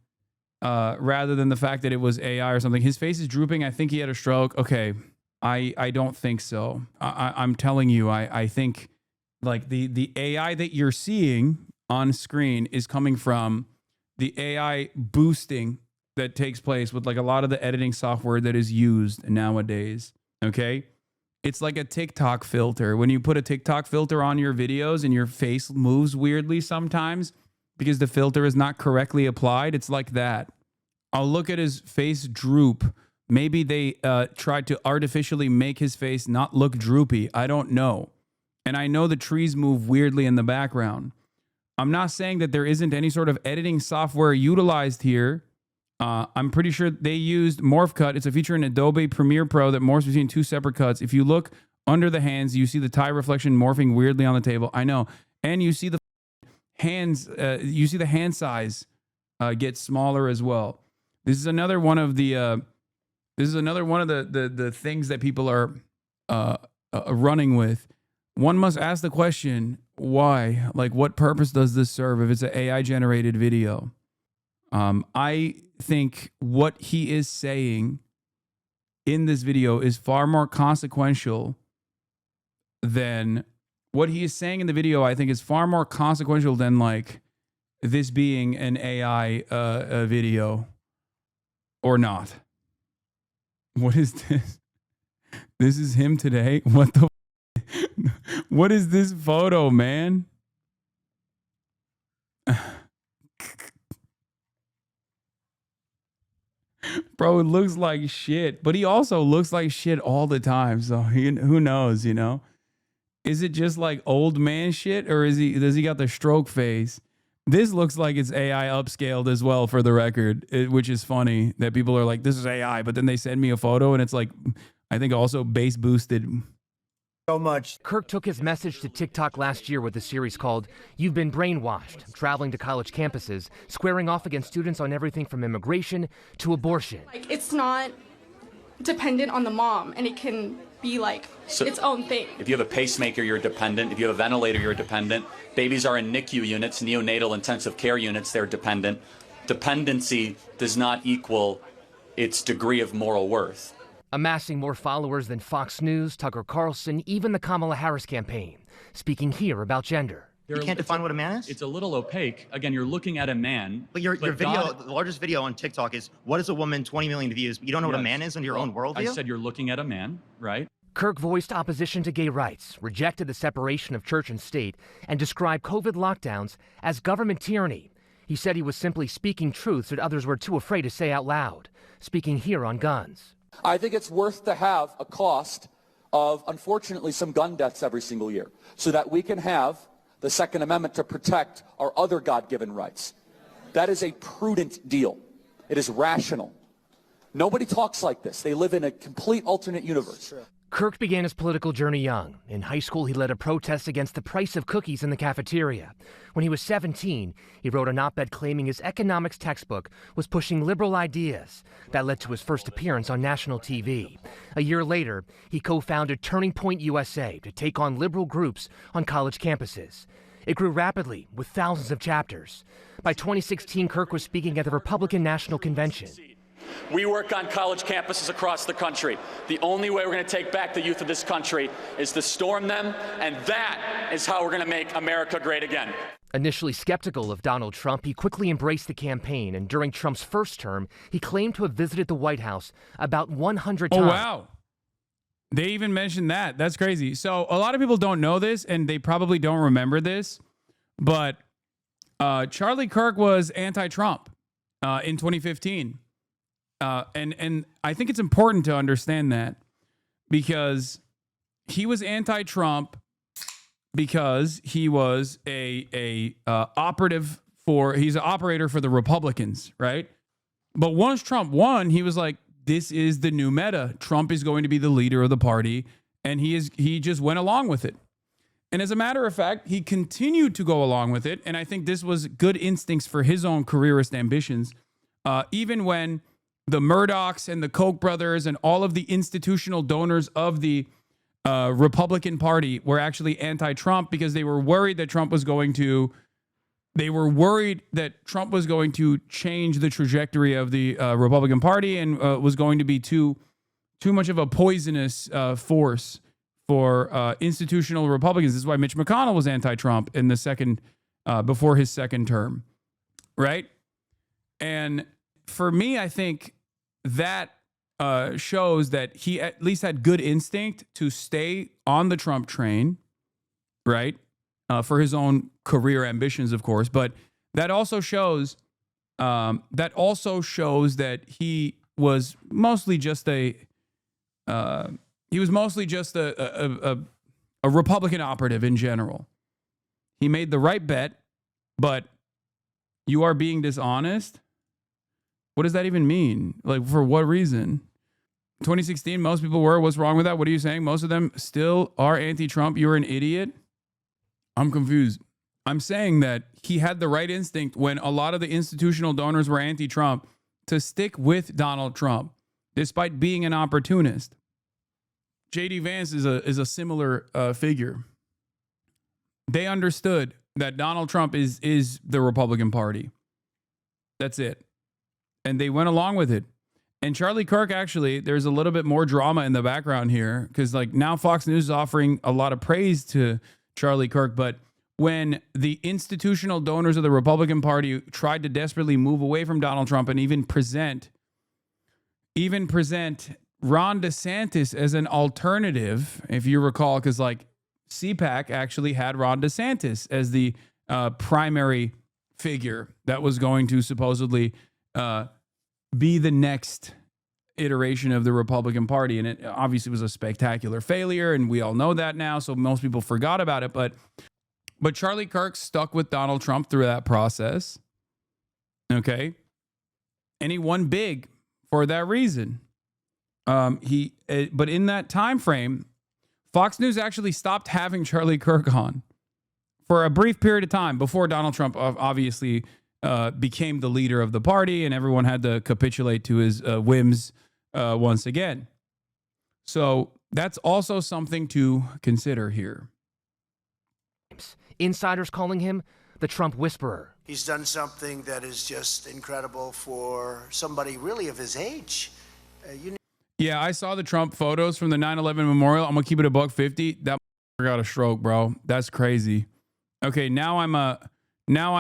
the fact that it was AI or something. His face is drooping. I think he had a stroke. Okay, I don't think so. I'm telling you, I think like the AI that you're seeing on screen is coming from the AI boosting that takes place with like a lot of the editing software that is used nowadays. Okay. It's like a TikTok filter. When you put a TikTok filter on your videos and your face moves weirdly sometimes because the filter is not correctly applied, it's like that. I'll look at his face droop. Maybe they tried to artificially make his face not look droopy. I don't know. And I know the trees move weirdly in the background. I'm not saying that there isn't any sort of editing software utilized here. I'm pretty sure they used Morph Cut. It's a feature in Adobe Premiere Pro that morphs between two separate cuts. If you look under the hands, you see the tie reflection morphing weirdly on the table. I know. And you see the hands, you see the hand size get smaller as well. This is another one of the the things that people are running with. One must ask the question, why? Like, what purpose does this serve if it's an AI generated video? I think what he is saying in this video is far more consequential than what he is saying in the video. I think is far more consequential than like this being an AI video or not. What is this? This is him today. What the? What is this photo, man? Bro, it looks like shit, but he also looks like shit all the time. So who knows, you know? Is it just like old man shit, or does he got the stroke face? This looks like it's AI upscaled as well, for the record, which is funny that people are like, this is AI, but then they send me a photo and it's like, I think also bass boosted. So much. Kirk took his message to TikTok last year with a series called You've Been Brainwashed, traveling to college campuses, squaring off against students on everything from immigration to abortion. Like, it's not dependent on the mom, and it can be like its own thing. If you have a pacemaker, you're dependent. If you have a ventilator, you're dependent. Babies are in NICU units, neonatal intensive care units, they're dependent. Dependency does not equal its degree of moral worth. Amassing more followers than Fox News, Tucker Carlson, even the Kamala Harris campaign. Speaking here about gender. You can't define what a man is? It's a little opaque. Again, you're looking at a man. But your video, the largest video on TikTok is, what is a woman, 20 million views, but you don't know what a man is in your own worldview? I said you're looking at a man, right? Kirk voiced opposition to gay rights, rejected the separation of church and state, and described COVID lockdowns as government tyranny. He said he was simply speaking truths that others were too afraid to say out loud. Speaking here on guns. I think it's worth to have a cost of, unfortunately, some gun deaths every single year so that we can have the Second Amendment to protect our other God-given rights. That is a prudent deal. It is rational. Nobody talks like this. They live in a complete alternate universe. Kirk began his political journey young. In high school, he led a protest against the price of cookies in the cafeteria. When he was 17, he wrote an op-ed claiming his economics textbook was pushing liberal ideas. That led to his first appearance on national TV. A year later, he co-founded Turning Point USA to take on liberal groups on college campuses. It grew rapidly, with thousands of chapters. By 2016, Kirk was speaking at the Republican National Convention. We work on college campuses across the country. The only way we're going to take back the youth of this country is to storm them, and that is how we're going to make America great again. Initially skeptical of Donald Trump, he quickly embraced the campaign, and during Trump's first term, he claimed to have visited the White House about 100 times. Oh, wow. They even mentioned that. That's crazy. So a lot of people don't know this, and they probably don't remember this, but Charlie Kirk was anti-Trump in 2015. And I think it's important to understand that, because he was anti-Trump because he was he's an operator for the Republicans, right? But once Trump won, he was like, this is the new meta. Trump is going to be the leader of the party, and he just went along with it. And as a matter of fact, he continued to go along with it, and I think this was good instincts for his own careerist ambitions, even when the Murdochs and the Koch brothers and all of the institutional donors of the Republican Party were actually anti-Trump because they were worried that Trump was going to change the trajectory of the Republican Party and was going to be too much of a poisonous force for institutional Republicans. This is why Mitch McConnell was anti-Trump in the before his second term, right? And for me, I think that shows that he at least had good instinct to stay on the Trump train, right? For his own career ambitions, of course. But that also shows that he was mostly just a Republican operative in general. He made the right bet, but you are being dishonest. What does that even mean? Like, for what reason? 2016, most people were. What's wrong with that? What are you saying? Most of them still are anti-Trump. You're an idiot. I'm confused. I'm saying that he had the right instinct when a lot of the institutional donors were anti-Trump to stick with Donald Trump, despite being an opportunist. J.D. Vance is a similar figure. They understood that Donald Trump is the Republican Party. That's it. And they went along with it. And Charlie Kirk, actually, there's a little bit more drama in the background here because like now Fox News is offering a lot of praise to Charlie Kirk. But when the institutional donors of the Republican Party tried to desperately move away from Donald Trump and even present Ron DeSantis as an alternative, if you recall, because like CPAC actually had Ron DeSantis as the primary figure that was going to supposedly be the next iteration of the Republican Party. And it obviously was a spectacular failure, and we all know that now, so most people forgot about it. But Charlie Kirk stuck with Donald Trump through that process. Okay? And he won big for that reason. But in that time frame, Fox News actually stopped having Charlie Kirk on for a brief period of time before Donald Trump obviously became the leader of the party and everyone had to capitulate to his whims once again. So that's also something to consider here. Insiders calling him the Trump whisperer. He's done something that is just incredible for somebody really of his age. Yeah, I saw the Trump photos from the 9/11 memorial. I'm gonna keep it $150. That got a stroke, bro. That's crazy. Okay, now I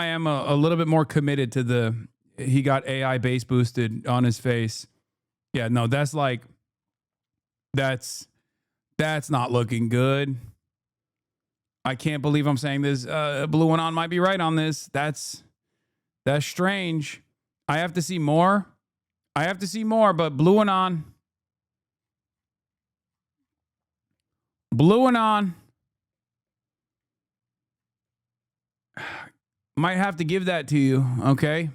am a little bit more committed to he got AI base boosted on his face. Yeah, no, that's not looking good. I can't believe I'm saying this. Blue and On might be right on this. That's strange. I have to see more. But Blue and On might have to give that to you, okay?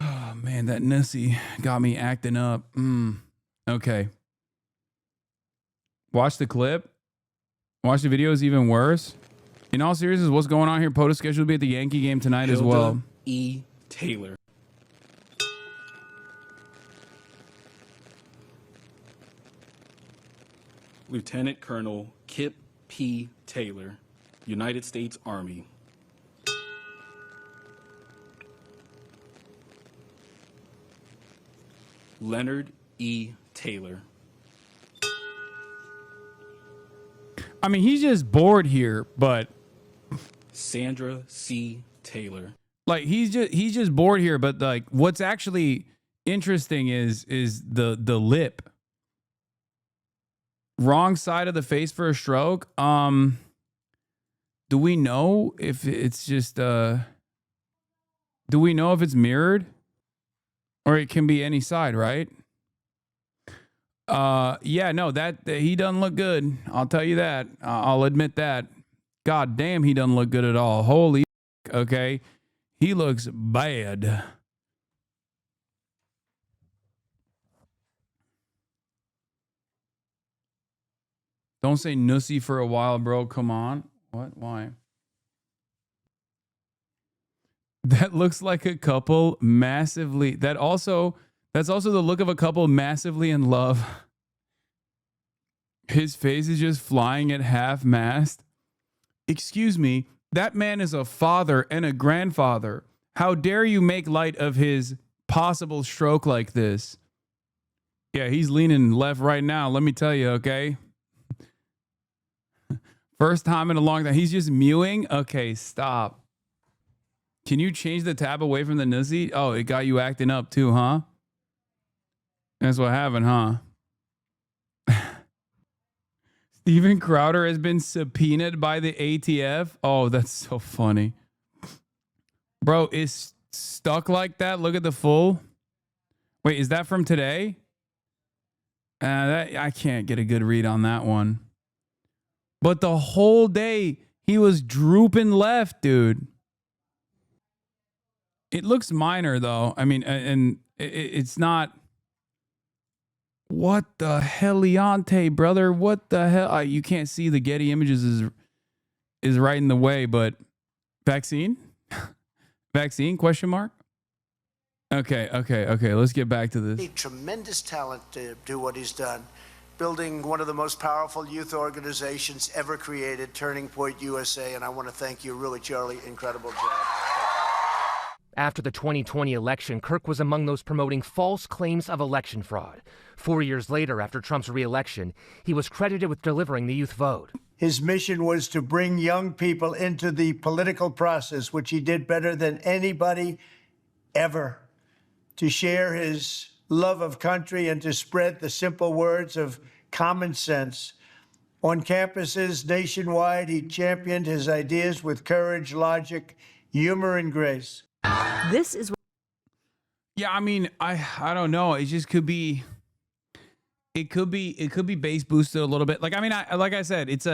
Oh, man, that Nussy got me acting up. Okay. Watch the clip. Watch the video is even worse. In all seriousness, what's going on here? POTUS scheduled to be at the Yankee game tonight as well. E. Taylor. Lieutenant Colonel Kip P. Taylor, United States Army. Leonard E. Taylor. I mean, he's just bored here, but Sandra C. Taylor. Like he's just bored here, but like what's actually interesting is the lip. Wrong side of the face for a stroke. Do we know if it's just do we know if it's mirrored? Or it can be any side, right? Yeah, no, that he doesn't look good. I'll tell you that. I'll admit that. God damn, he doesn't look good at all. Holy okay. He looks bad. Don't say Nussy for a while, bro. Come on. What? Why? That looks like a couple massively. That's also the look of a couple massively in love. His face is just flying at half mast. Excuse me, that man is a father and a grandfather. How dare you make light of his possible stroke like this? Yeah, he's leaning left right now. Let me tell you, okay? First time in a long time. He's just mewing. Okay, stop. Can you change the tab away from the Nussy? Oh, it got you acting up too, huh? That's what happened, huh? Steven Crowder has been subpoenaed by the ATF. Oh, that's so funny. Bro, it's stuck like that. Look at the full. Wait, is that from today? I can't get a good read on that one. But the whole day, he was drooping left, dude. It looks minor, though. I mean, and it's not... What the heliante, brother? What the hell? You can't see the Getty images. is right in the way, but vaccine? Vaccine, question mark? Okay. Let's get back to this. Tremendous talent to do what he's done, building one of the most powerful youth organizations ever created, Turning Point USA, and I want to thank you, really, Charlie. Incredible job. After the 2020 election, Kirk was among those promoting false claims of election fraud. 4 years later, after Trump's re-election, he was credited with delivering the youth vote. His mission was to bring young people into the political process, which he did better than anybody ever, to share his love of country and to spread the simple words of common sense. On campuses nationwide, he championed his ideas with courage, logic, humor, and grace. This is... Yeah, I mean, I don't know. It just could be... It could be base boosted a little bit. Like, I mean, like I said, it's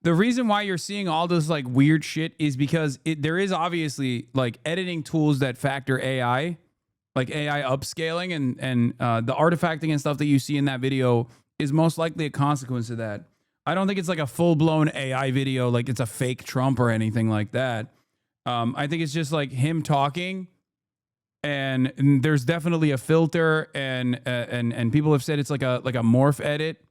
the reason why you're seeing all this like weird shit is because there is obviously like editing tools that factor AI, like AI upscaling and the artifacting and stuff that you see in that video is most likely a consequence of that. I don't think it's like a full blown AI video, like it's a fake Trump or anything like that. I think it's just like him talking. And there's definitely a filter, and people have said it's like a morph edit.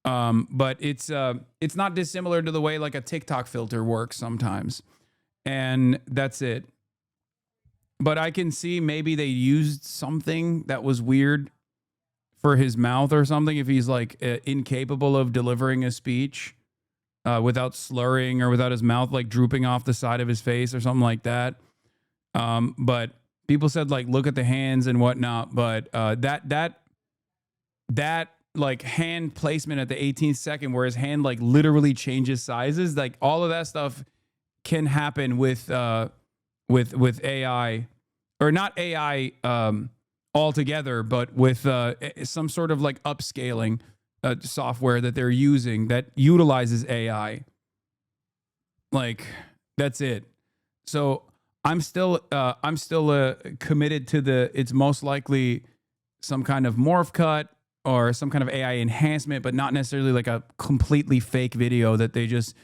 But it's not dissimilar to the way like a TikTok filter works sometimes, and that's it. But I can see maybe they used something that was weird for his mouth or something if he's like incapable of delivering a speech without slurring or without his mouth like drooping off the side of his face or something like that. But people said like, look at the hands and whatnot. But that like hand placement at the 18th second where his hand like literally changes sizes, like all of that stuff can happen with AI, or not AI altogether, but with some sort of like upscaling software that they're using that utilizes AI. Like that's it. So I'm still committed to it's most likely some kind of morph cut or some kind of AI enhancement, but not necessarily like a completely fake video that they just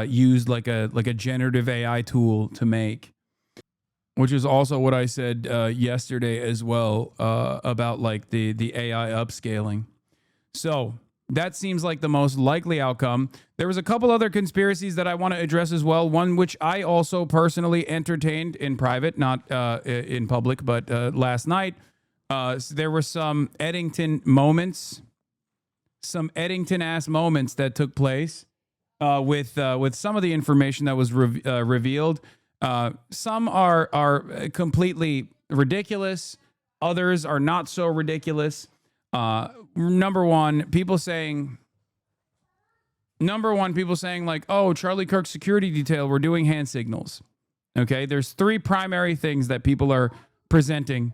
used like a generative AI tool to make, which is also what I said yesterday as well about like the AI upscaling. So that seems like the most likely outcome. There was a couple other conspiracies that I want to address as well. One which I also personally entertained in private, not in public, but last night. So there were some Eddington moments, some Eddington-ass moments that took place with some of the information that was revealed. Some are completely ridiculous. Others are not so ridiculous. Number one, people saying like, oh, Charlie Kirk's security detail, we're doing hand signals. Okay, there's three primary things that people are presenting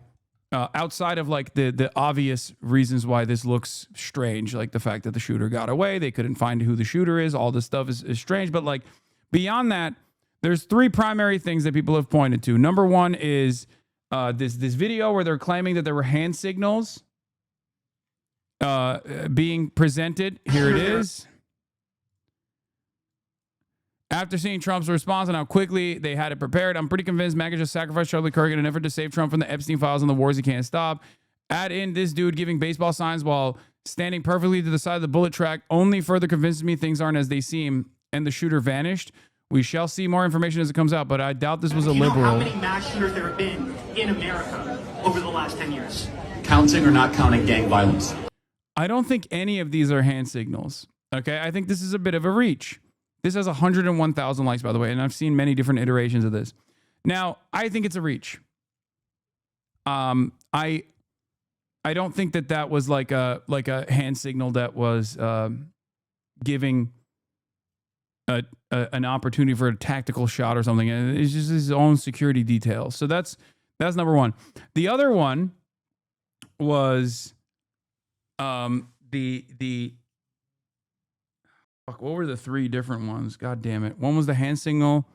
outside of like the obvious reasons why this looks strange, like the fact that the shooter got away, they couldn't find who the shooter is, all this stuff is strange. But like beyond that, there's three primary things that people have pointed to. Number one is this video where they're claiming that there were hand signals being presented. Here it is. After seeing Trump's response and how quickly they had it prepared, I'm pretty convinced MAGA just sacrificed Charlie Kirk in an effort to save Trump from the Epstein files and the wars he can't stop. Add in this dude giving baseball signs while standing perfectly to the side of the bullet track only further convinces me things aren't as they seem, and the shooter vanished. We shall see more information as it comes out, but I doubt this was a liberal. How many mass shooters there have been in America over the last 10 years? Counting or not counting gang violence? I don't think any of these are hand signals. Okay, I think this is a bit of a reach. This has 101,000 likes, by the way, and I've seen many different iterations of this. Now, I think it's a reach. I don't think that was like a hand signal that was giving an opportunity for a tactical shot or something. It's just his own security details. So that's number one. The other one was what were the three different ones? God damn it. One was the hand signal.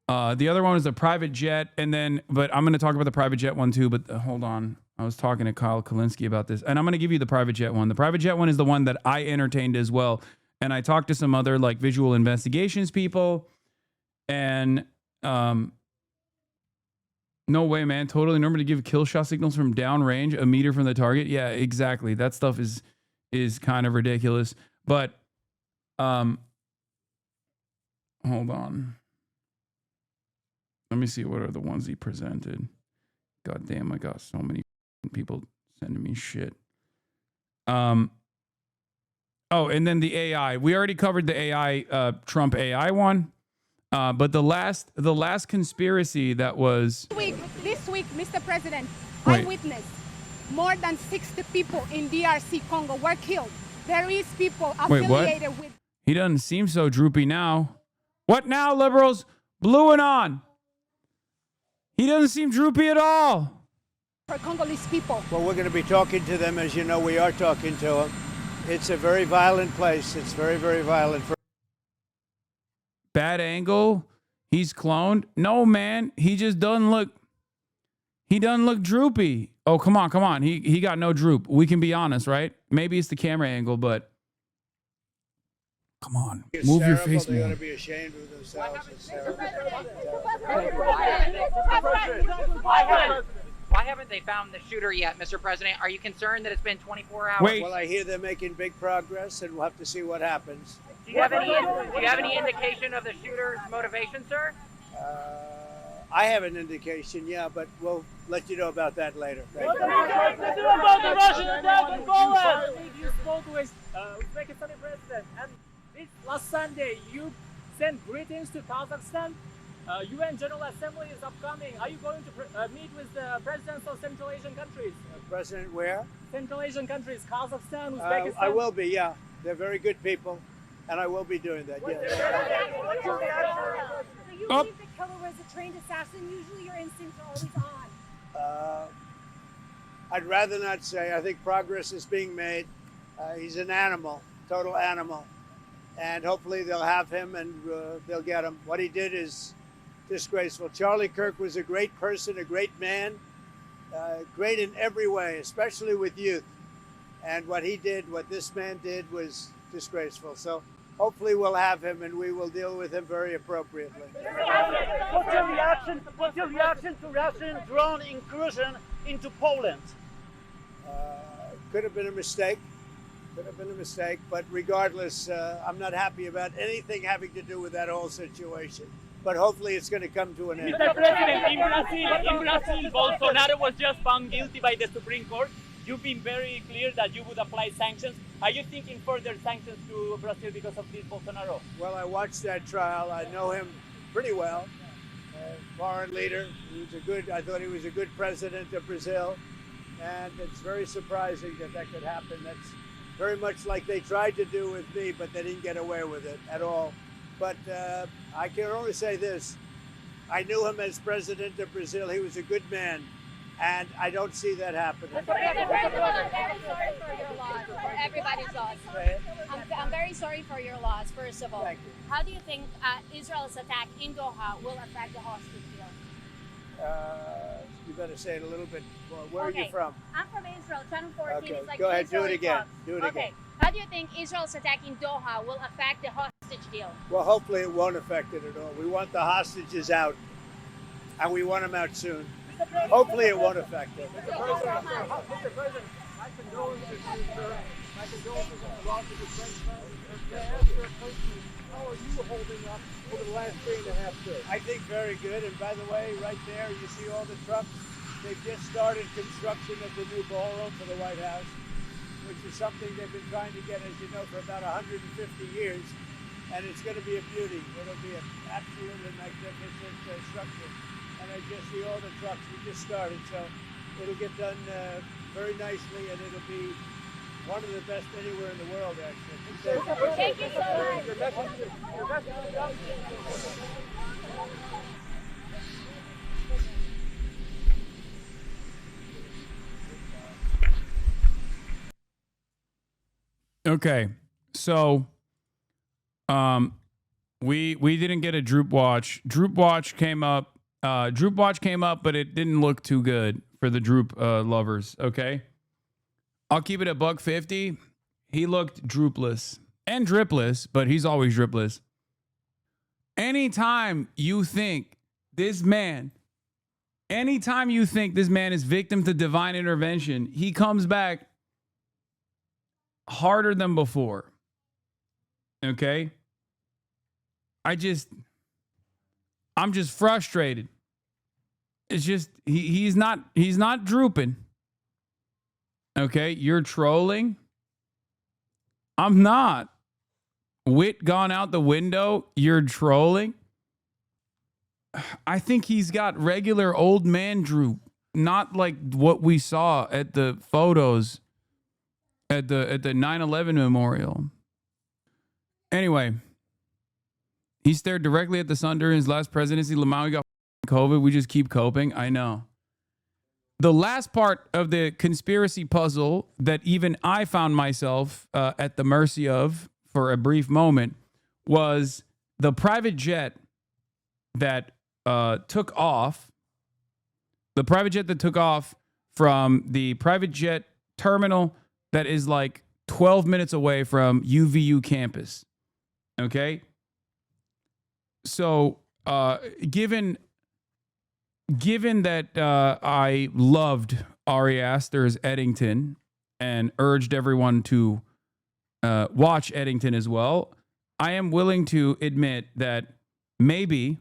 The other one was the private jet. But I'm going to talk about the private jet one too. But hold on. I was talking to Kyle Kalinske about this. And I'm going to give you the private jet one. The private jet one is the one that I entertained as well. and I talked to some other like visual investigations people, and no way, man. Totally normal to give kill shot signals from downrange, a meter from the target. Yeah, exactly. That stuff is kind of ridiculous. But hold on. Let me see what are the ones he presented. God damn, I got so many people sending me shit. Oh, and then the AI. We already covered the AI, Trump AI one. But the last conspiracy that was this week, Mr. President, Wait. I witnessed more than 60 people in DRC Congo were killed. There is people Wait, affiliated what? with He doesn't seem so droopy now. What now, liberals? Blue and on. He doesn't seem droopy at all. for Congolese people. Well, we're going to be talking to them. As you know, we are talking to them. It's a very violent place. It's very, very violent. Bad angle. He's cloned. No, man. He just doesn't look. He doesn't look droopy. Oh, come on, come on. He got no droop. We can be honest, right? Maybe it's the camera angle, but come on, It's move your terrible. face They ought more. to be ashamed of themselves. It's terrible. Why haven't they found the shooter yet, Mr. President? Are you concerned that it's been 24 hours? Well, I hear they're making big progress, and we'll have to see what happens. Do you have any indication of the shooter's motivation, sir? I have an indication, yeah, but we'll let you know about that later. Thank you. About the Russian attack in Poland. You spoke with Uzbekistan president, and this last Sunday you sent greetings to Kazakhstan. UN General Assembly is upcoming. Are you going to meet with the presidents of Central Asian countries? President where? Central Asian countries, Kazakhstan, Uzbekistan. I will be, yeah. They're very good people, and I will be doing that, So you Oh. believe the killer was a trained assassin? Usually your instincts are always on. I'd rather not say. I think progress is being made. He's an animal, total animal. And hopefully they'll have him and they'll get him. What he did is disgraceful. Charlie Kirk was a great person, a great man, great in every way, especially with youth. And what he did, what this man did, was disgraceful. So hopefully we'll have him and we will deal with him very appropriately. What's your reaction to Russian drone incursion into Poland? Could have been a mistake. Could have been a mistake. But regardless, I'm not happy about anything having to do with that whole situation. But hopefully it's going to come to an end. Mr. President, in Brazil, Bolsonaro was just found guilty by the Supreme Court. You've been very clear that you would apply sanctions. Are you thinking further sanctions to Brazil because of this Bolsonaro? Well, I watched that trial. I know him pretty well. Foreign leader. I thought he was a good president of Brazil. And it's very surprising that that could happen. That's very much like they tried to do with me, but they didn't get away with it at all. But I can only say this. I knew him as president of Brazil. He was a good man. And I don't see that happening. I'm very sorry for your loss, for everybody's loss. I'm very sorry for your loss, first of all. Thank you. How do you think Israel's attack in Doha will affect the hostage deal? You better say it a little bit more. Where are you Okay. from? I'm from Israel, Channel 14. Okay, It's like go ahead, do Israeli it again. Fox. Do it Okay. again. How do you think Israel's attack in Doha will affect the hostage deal? Well, hopefully it won't affect it at all. We want the hostages out, and we want them out soon. Hopefully it won't affect it. Mr. President, my condolences, sir. My condolences on the loss of your friend. How are you holding up over the last 3.5 years? I think very good. And by the way, right there, you see all the trucks. They've just started construction of the new ballroom for the White House, which is something they've been trying to get, as you know, for about 150 years. And it's going to be a beauty. It'll be an absolutely magnificent structure. And I just see all the trucks. We just started, so it'll get done very nicely, and it'll be one of the best anywhere in the world, actually. Thank you so Okay, so we didn't get a Droop Watch. Droop Watch came up. Droop Watch came up, but it didn't look too good for the Droop lovers. Okay, I'll keep it at $150. He looked droopless, and dripless, but he's always dripless. Anytime you think this man is victim to divine intervention, he comes back harder than before. Okay? I'm just frustrated. It's just he's not drooping. Okay? You're trolling. I'm not. Wit gone out the window. You're trolling. I think he's got regular old man droop, not like what we saw at the photos at the 9/11 memorial. Anyway, he stared directly at the sun during his last presidency. Lamau got COVID. We just keep coping. I know. The last part of the conspiracy puzzle that even I found myself at the mercy of for a brief moment was the private jet that took off. The private jet that took off from the private jet terminal that is like 12 minutes away from UVU campus. Okay? So, given that I loved Ari Aster's Eddington and urged everyone to watch Eddington as well, I am willing to admit that maybe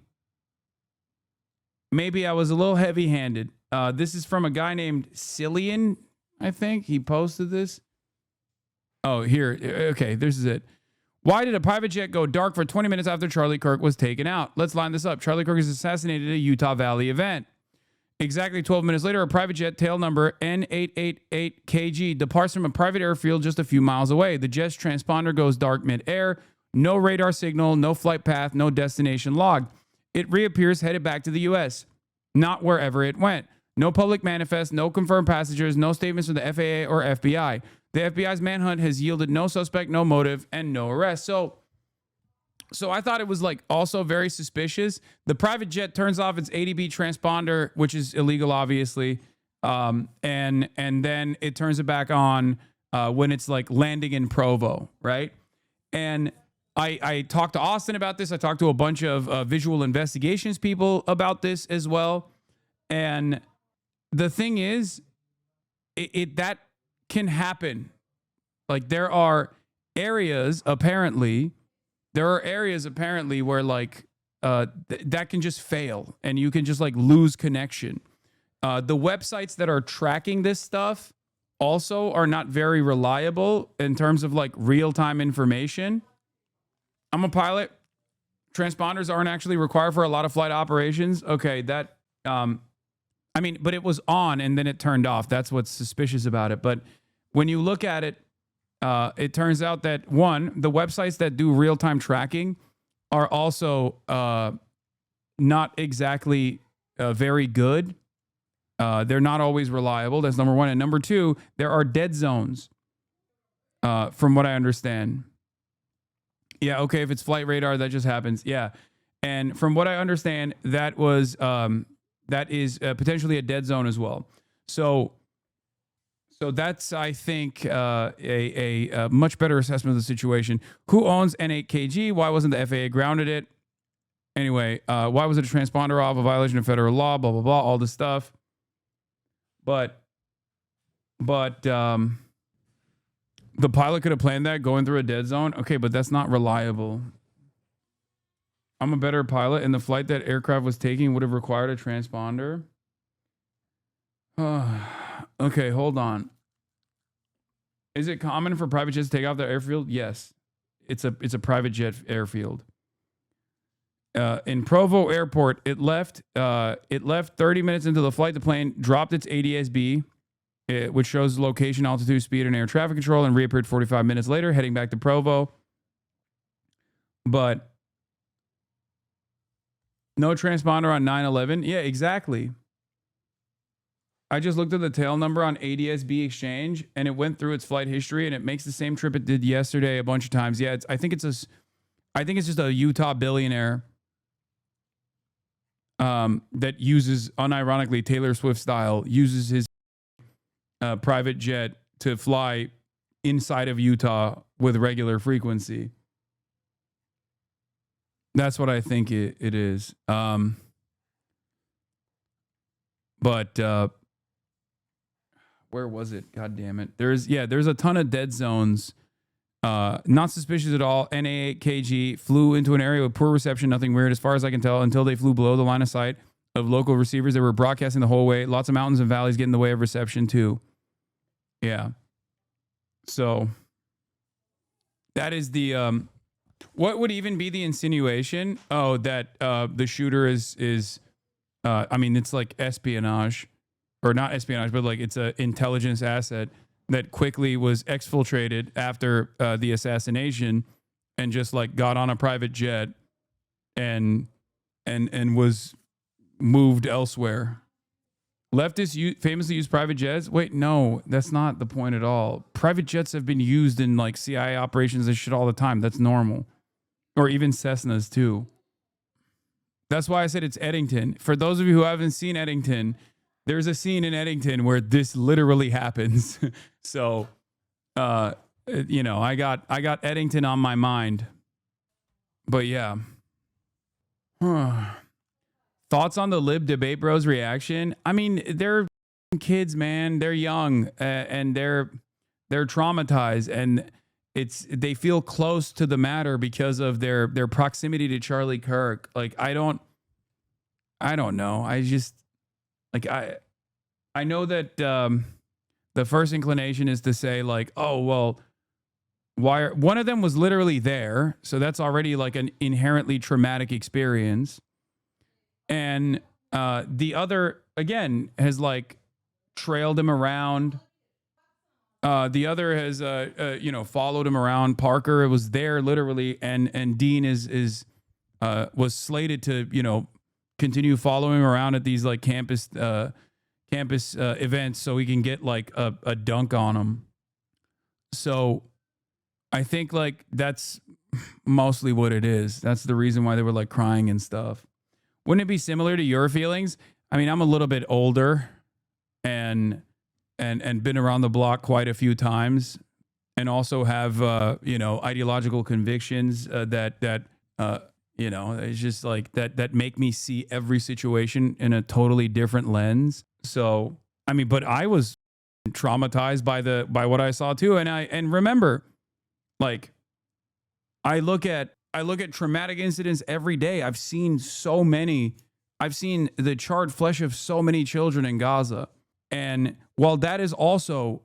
I was a little heavy-handed. This is from a guy named Cillian, I think. He posted this. Oh, here. Okay, this is it. Why did a private jet go dark for 20 minutes after Charlie Kirk was taken out? Let's line this up. Charlie Kirk is assassinated at a Utah Valley event. Exactly 12 minutes later, a private jet, tail number N888KG, departs from a private airfield just a few miles away. The jet's transponder goes dark mid-air. No radar signal, no flight path, no destination logged. It reappears headed back to the U.S., not wherever it went. No public manifest, no confirmed passengers, no statements from the FAA or FBI. The FBI's manhunt has yielded no suspect, no motive, and no arrest. So I thought it was like also very suspicious. The private jet turns off its ADB transponder, which is illegal, obviously, and then it turns it back on when it's like landing in Provo, right? And I talked to Austin about this. I talked to a bunch of visual investigations people about this as well. And the thing is, that can happen. Like there are areas apparently where like that can just fail and you can just like lose connection. The websites that are tracking this stuff also are not very reliable in terms of like real-time information. I'm a pilot. Transponders aren't actually required for a lot of flight operations. Okay, that but it was on and then it turned off. That's what's suspicious about it. But when you look at it, it turns out that one, the websites that do real-time tracking are also not exactly very good. They're not always reliable. That's number one. And number two, there are dead zones, from what I understand. Yeah, okay, if it's flight radar, that just happens. Yeah. And from what I understand, that is potentially a dead zone as well. So that's, I think, a much better assessment of the situation. Who owns N8KG? Why wasn't the FAA grounded it? Anyway, why was it a transponder off? A violation of federal law, blah, blah, blah, all this stuff. But the pilot could have planned that going through a dead zone. Okay, but that's not reliable. I'm a better pilot, and the flight that aircraft was taking would have required a transponder. Okay, hold on. Is it common for private jets to take off their airfield? Yes. It's a private jet airfield. In Provo Airport, it left 30 minutes into the flight. The plane dropped its ADS-B, which shows location, altitude, speed, and air traffic control, and reappeared 45 minutes later, heading back to Provo. But no transponder on 9/11. Yeah, exactly. I just looked at the tail number on ADS-B Exchange, and it went through its flight history, and it makes the same trip it did yesterday a bunch of times. Yeah, I think it's just a Utah billionaire that uses, unironically, Taylor Swift style, uses his private jet to fly inside of Utah with regular frequency. That's what I think it is. But where was it? God damn it. There's a ton of dead zones. Not suspicious at all. NA8KG flew into an area with poor reception, nothing weird as far as I can tell, until they flew below the line of sight of local receivers that were broadcasting the whole way. Lots of mountains and valleys get in the way of reception too. Yeah. So that is the what would even be the insinuation? Oh, that the shooter is I mean, it's like espionage, or not espionage, but like it's an intelligence asset that quickly was exfiltrated after the assassination, and just like got on a private jet and was moved elsewhere. Leftists famously use private jets. Wait, no, that's not the point at all. Private jets have been used in like CIA operations and shit all the time. That's normal. Or even Cessnas too. That's why I said it's Eddington. For those of you who haven't seen Eddington, there's a scene in Eddington where this literally happens. So, you know, I got Eddington on my mind. But yeah. Thoughts on the Lib Debate Bros reaction? I mean, they're kids, man. They're young and they're traumatized, and they feel close to the matter because of their proximity to Charlie Kirk. Like I don't know. I just like I know that the first inclination is to say like, oh well, one of them was literally there, so that's already like an inherently traumatic experience. And the other, again, has like trailed him around. The other has, followed him around. Parker was there literally, and Dean was slated to, continue following around at these like campus events so he can get like a dunk on him. So I think like that's mostly what it is. That's the reason why they were like crying and stuff. Wouldn't it be similar to your feelings? I mean, I'm a little bit older and been around the block quite a few times, and also have ideological convictions that it's just like that make me see every situation in a totally different lens. So I mean, but I was traumatized by what I saw too, and remember, like I look at traumatic incidents every day. I've seen the charred flesh of so many children in Gaza. And while that is also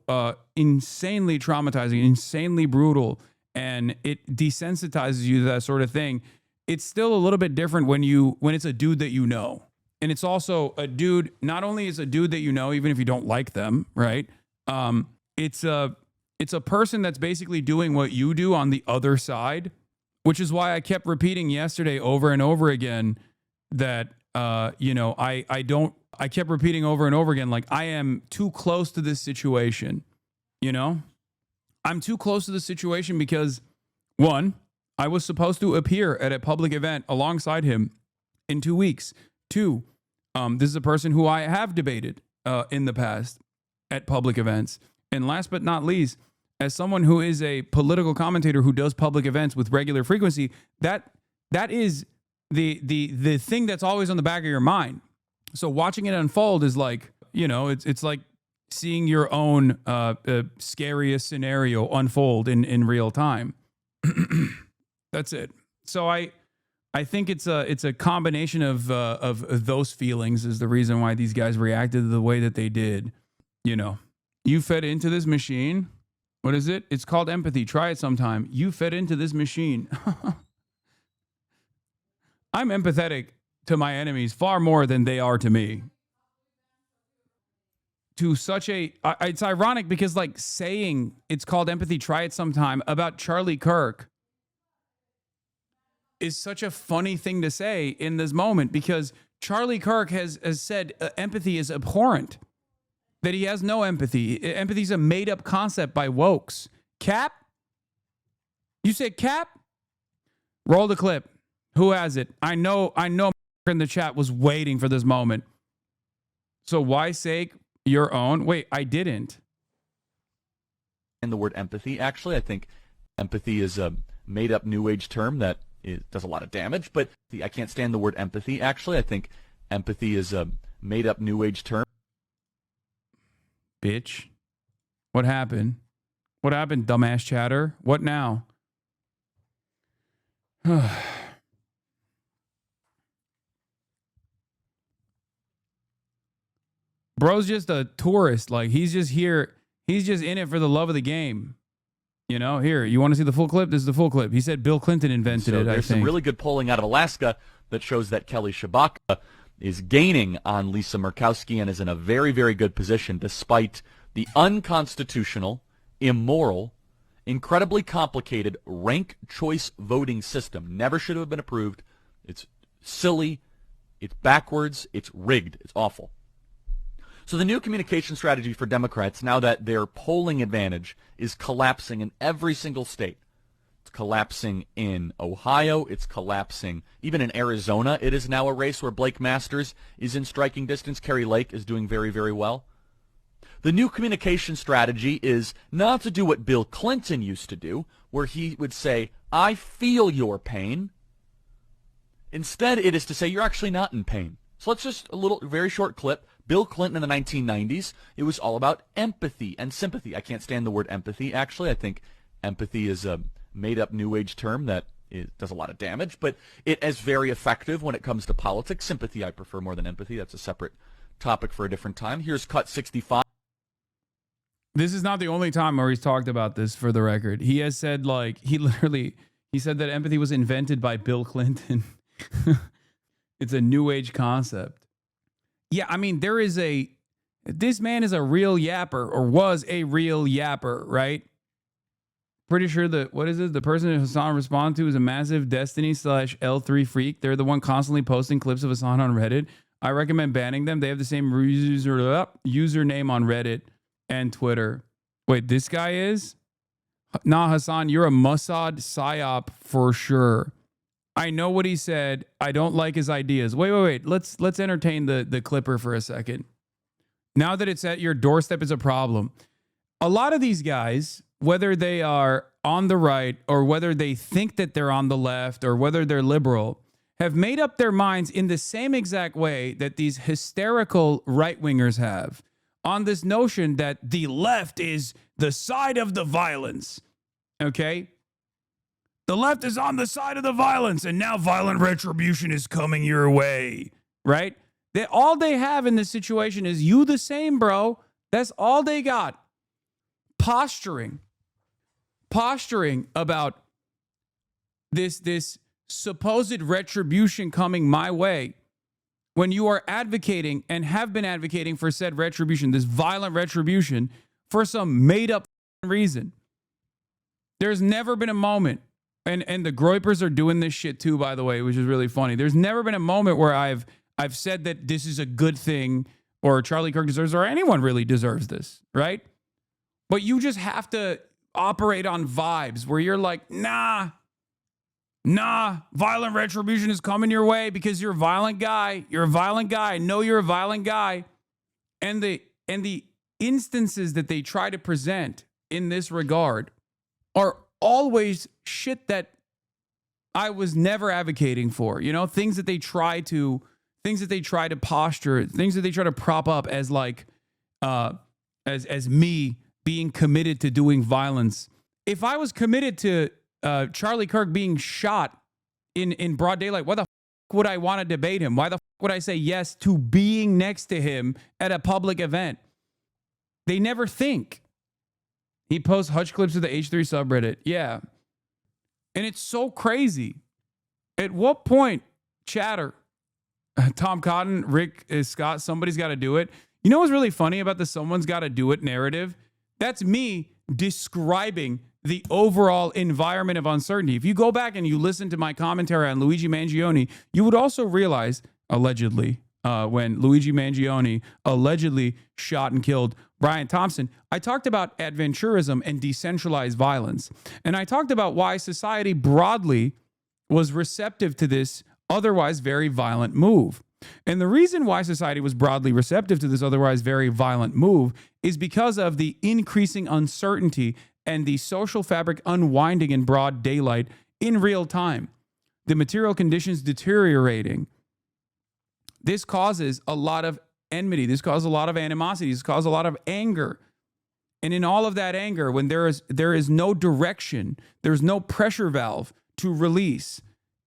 insanely traumatizing, insanely brutal, and it desensitizes you to that sort of thing, it's still a little bit different when it's a dude that you know. And it's also a dude, not only is a dude that you know, even if you don't like them, right? It's a person that's basically doing what you do on the other side. Which is why I kept repeating yesterday over and over again that, I kept repeating over and over again, like I am too close to this situation, I'm too close to this situation because, one, I was supposed to appear at a public event alongside him in 2 weeks. Two, this is a person who I have debated in the past at public events. And last but not least, as someone who is a political commentator who does public events with regular frequency, that is the thing that's always on the back of your mind. So watching it unfold is like, it's like seeing your own scariest scenario unfold in real time. That's it. So I think it's a combination of those feelings is the reason why these guys reacted the way that they did. You fed into this machine. What is it? It's called empathy. Try it sometime. You fed into this machine. I'm empathetic to my enemies far more than they are to me. To such it's ironic because like saying it's called empathy, try it sometime about Charlie Kirk is such a funny thing to say in this moment, because Charlie Kirk has said empathy is abhorrent. That he has no empathy. Empathy is a made-up concept by wokes. Cap? You said Cap? Roll the clip. Who has it? I know in the chat was waiting for this moment. So why say your own? Wait, I didn't. And the word empathy, actually, I think Empathy is a made-up New Age term that does a lot of damage, but I can't stand the word empathy, actually. I think empathy is a made-up New Age term. Bitch. What happened? What happened, dumbass chatter? What now? Bro's just a tourist. Like, he's just here. He's just in it for the love of the game. You know, here, you want to see the full clip? This is the full clip. He said Bill Clinton invented it, I think. There's some really good polling out of Alaska that shows that Kelly Shabaka is gaining on Lisa Murkowski and is in a very, very good position despite the unconstitutional, immoral, incredibly complicated rank choice voting system. Never should have been approved. It's silly. It's backwards. It's rigged. It's awful. So the new communication strategy for Democrats, now that their polling advantage is collapsing in every single state. It's collapsing in Ohio. It's collapsing even in Arizona. It is now a race where Blake Masters is in striking distance. Kerry Lake is doing very, very well. The new communication strategy is not to do what Bill Clinton used to do, where he would say, I feel your pain. Instead, it is to say, you're actually not in pain. So let's just, very short clip. Bill Clinton in the 1990s, it was all about empathy and sympathy. I can't stand the word empathy, actually. I think empathy is a made-up New Age term that does a lot of damage, but it is very effective when it comes to politics. Sympathy I prefer more than empathy. That's a separate topic for a different time. Here's cut 65. This is not the only time where he's talked about this, for the record. He has said, like, he said that empathy was invented by Bill Clinton. It's a New Age concept. Yeah, I mean, this man is a real yapper, or was a real yapper, right? Pretty sure that, what is it? The person that Hasan responded to is a massive Destiny/L3 freak. They're the one constantly posting clips of Hasan on Reddit. I recommend banning them. They have the same username on Reddit and Twitter. Wait, this guy is? Nah, Hasan, you're a Mossad psyop for sure. I know what he said. I don't like his ideas. Wait. Let's entertain the clipper for a second. Now that it's at your doorstep, it's a problem. A lot of these guys, whether they are on the right or whether they think that they're on the left or whether they're liberal, have made up their minds in the same exact way that these hysterical right-wingers have, on this notion that the left is the side of the violence. Okay? The left is on the side of the violence, and now violent retribution is coming your way, right? All they have in this situation is you the same, bro. That's all they got. Posturing about this supposed retribution coming my way, when you are advocating and have been advocating for said retribution, this violent retribution, for some made-up reason. There's never been a moment. And the Groypers are doing this shit too, by the way, which is really funny. There's never been a moment where I've said that this is a good thing, or Charlie Kirk deserves, or anyone really deserves this, right? But you just have to operate on vibes where you're like, nah, violent retribution is coming your way because you're a violent guy. You're a violent guy. I know you're a violent guy. And the instances that they try to present in this regard are always shit that I was never advocating for, you know, things that they try to posture, things that they try to prop up as like, as me being committed to doing violence. If I was committed to Charlie Kirk being shot in broad daylight, why the would I want to debate him? Why the would I say yes to being next to him at a public event? They never think. He posts Hutch clips of the H3 subreddit. Yeah. And it's so crazy. At what point, chatter, Tom Cotton, Rick Scott, somebody's got to do it. You know what's really funny about the someone's got to do it narrative? That's me describing the overall environment of uncertainty. If you go back and you listen to my commentary on Luigi Mangione, you would also realize, allegedly, when Luigi Mangione allegedly shot and killed Brian Thompson, I talked about adventurism and decentralized violence. And I talked about why society broadly was receptive to this otherwise very violent move. And the reason why society was broadly receptive to this otherwise very violent move is because of the increasing uncertainty and the social fabric unwinding in broad daylight in real time. The material conditions deteriorating. This causes a lot of enmity. This causes a lot of animosity. This causes a lot of anger. And in all of that anger, when there is no direction, there's no pressure valve to release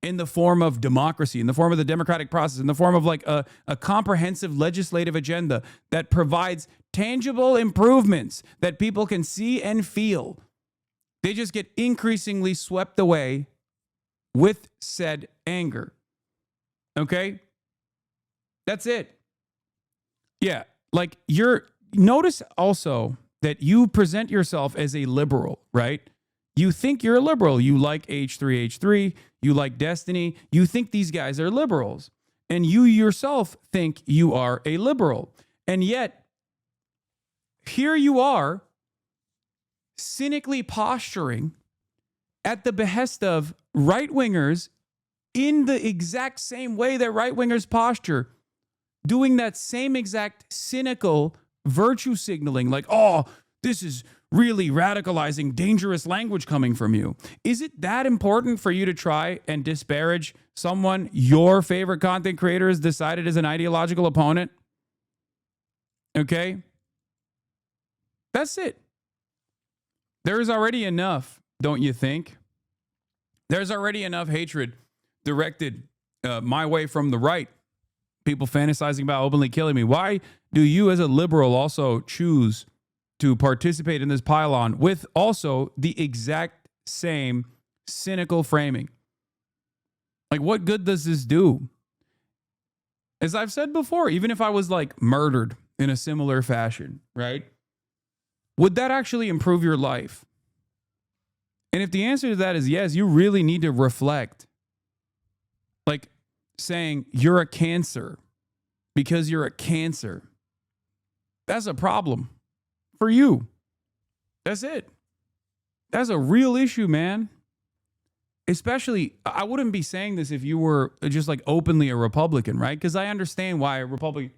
in the form of democracy, in the form of the democratic process, in the form of like a comprehensive legislative agenda that provides tangible improvements that people can see and feel, they just get increasingly swept away with said anger. Okay? That's it. Yeah. Like notice also that you present yourself as a liberal, right? You think you're a liberal. You like H3H3. You like Destiny. You think these guys are liberals. And you yourself think you are a liberal. And yet, here you are cynically posturing at the behest of right-wingers in the exact same way that right-wingers posture, doing that same exact cynical virtue signaling, like, oh, this is really radicalizing, dangerous language coming from you. Is it that important for you to try and disparage someone your favorite content creator has decided is an ideological opponent? Okay? That's it. There's already enough, don't you think? There's already enough hatred directed my way from the right. People fantasizing about openly killing me. Why do you as a liberal also choose to participate in this pylon with also the exact same cynical framing? Like, what good does this do? As I've said before, even if I was like murdered in a similar fashion, right? Would that actually improve your life? And if the answer to that is yes, you really need to reflect. Like saying you're a cancer because you're a cancer. That's a problem for you. That's it. That's a real issue, man. Especially, I wouldn't be saying this if you were just like openly a Republican, right? Because I understand why a Republican.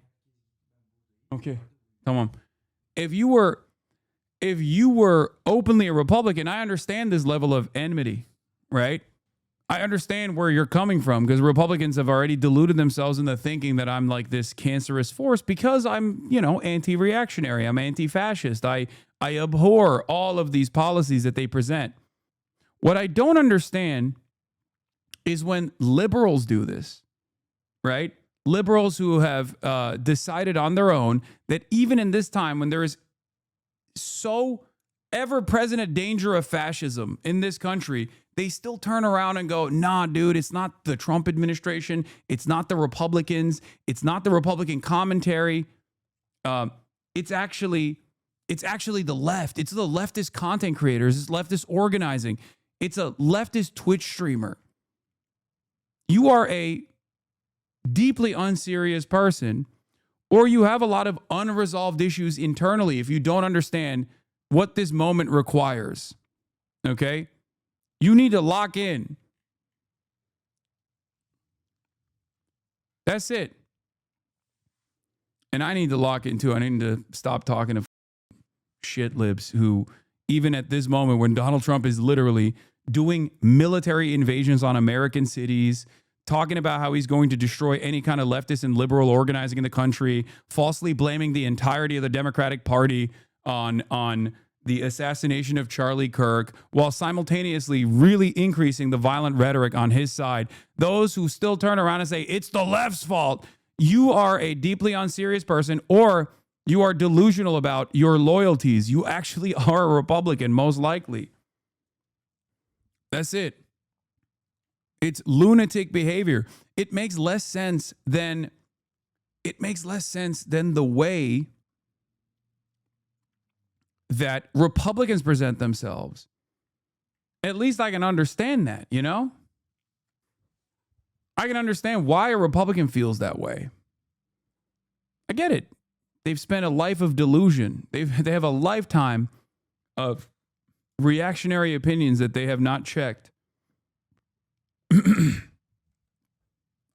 Okay, come on. If you were openly a Republican, I understand this level of enmity, right? I understand where you're coming from because Republicans have already deluded themselves into thinking that I'm like this cancerous force because I'm, anti-reactionary. I'm anti-fascist. I abhor all of these policies that they present. What I don't understand is when liberals do this, right? Liberals who have decided on their own that even in this time when there is so ever-present a danger of fascism in this country, they still turn around and go, nah, dude, it's not the Trump administration. It's not the Republicans. It's not the Republican commentary. It's actually the left. It's the leftist content creators. It's leftist organizing. It's a leftist Twitch streamer. You are a deeply unserious person, or you have a lot of unresolved issues internally if you don't understand what this moment requires. Okay? You need to lock in. That's it. And I need to lock in too. I need to stop talking to shit libs who, even at this moment when Donald Trump is literally doing military invasions on American cities, talking about how he's going to destroy any kind of leftist and liberal organizing in the country, falsely blaming the entirety of the Democratic Party on the assassination of Charlie Kirk, while simultaneously really increasing the violent rhetoric on his side. Those who still turn around and say, it's the left's fault. You are a deeply unserious person, or you are delusional about your loyalties. You actually are a Republican, most likely. That's it. It's lunatic behavior. It makes less sense than the way that Republicans present themselves. At least I can understand that, I can understand why a Republican feels that way. I get it. They've spent a life of delusion. They have a lifetime of reactionary opinions that they have not checked.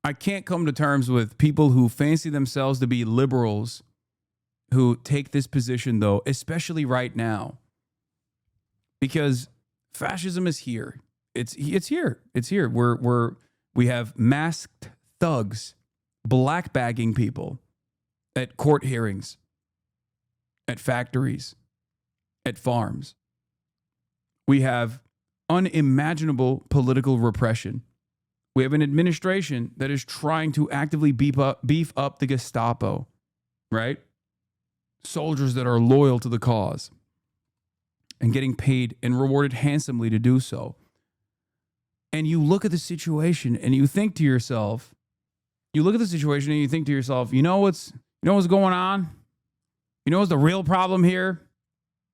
I can't come to terms with people who fancy themselves to be liberals who take this position, though, especially right now. because fascism is here. It's here. It's here. We have masked thugs black bagging people at court hearings, at factories, at farms. We have unimaginable political repression. We have an administration that is trying to actively beef up the Gestapo, right? Soldiers that are loyal to the cause and getting paid and rewarded handsomely to do so. And you look at the situation and you think to yourself, you know what's going on? You know what's the real problem here?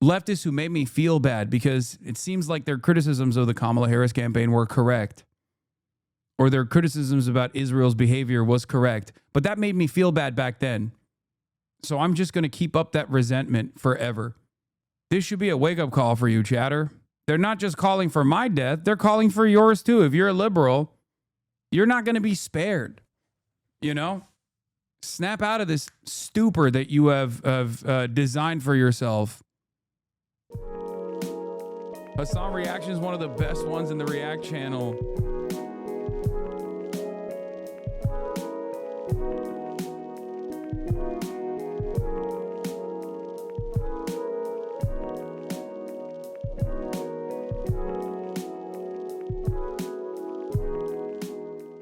Leftists who made me feel bad because it seems like their criticisms of the Kamala Harris campaign were correct, or their criticisms about Israel's behavior was correct. But that made me feel bad back then. So I'm just going to keep up that resentment forever. This should be a wake-up call for you, chatter. They're not just calling for my death. They're calling for yours, too. If you're a liberal, you're not going to be spared. You know? Snap out of this stupor that you have designed for yourself. Hasan Reaction is one of the best ones in the React channel.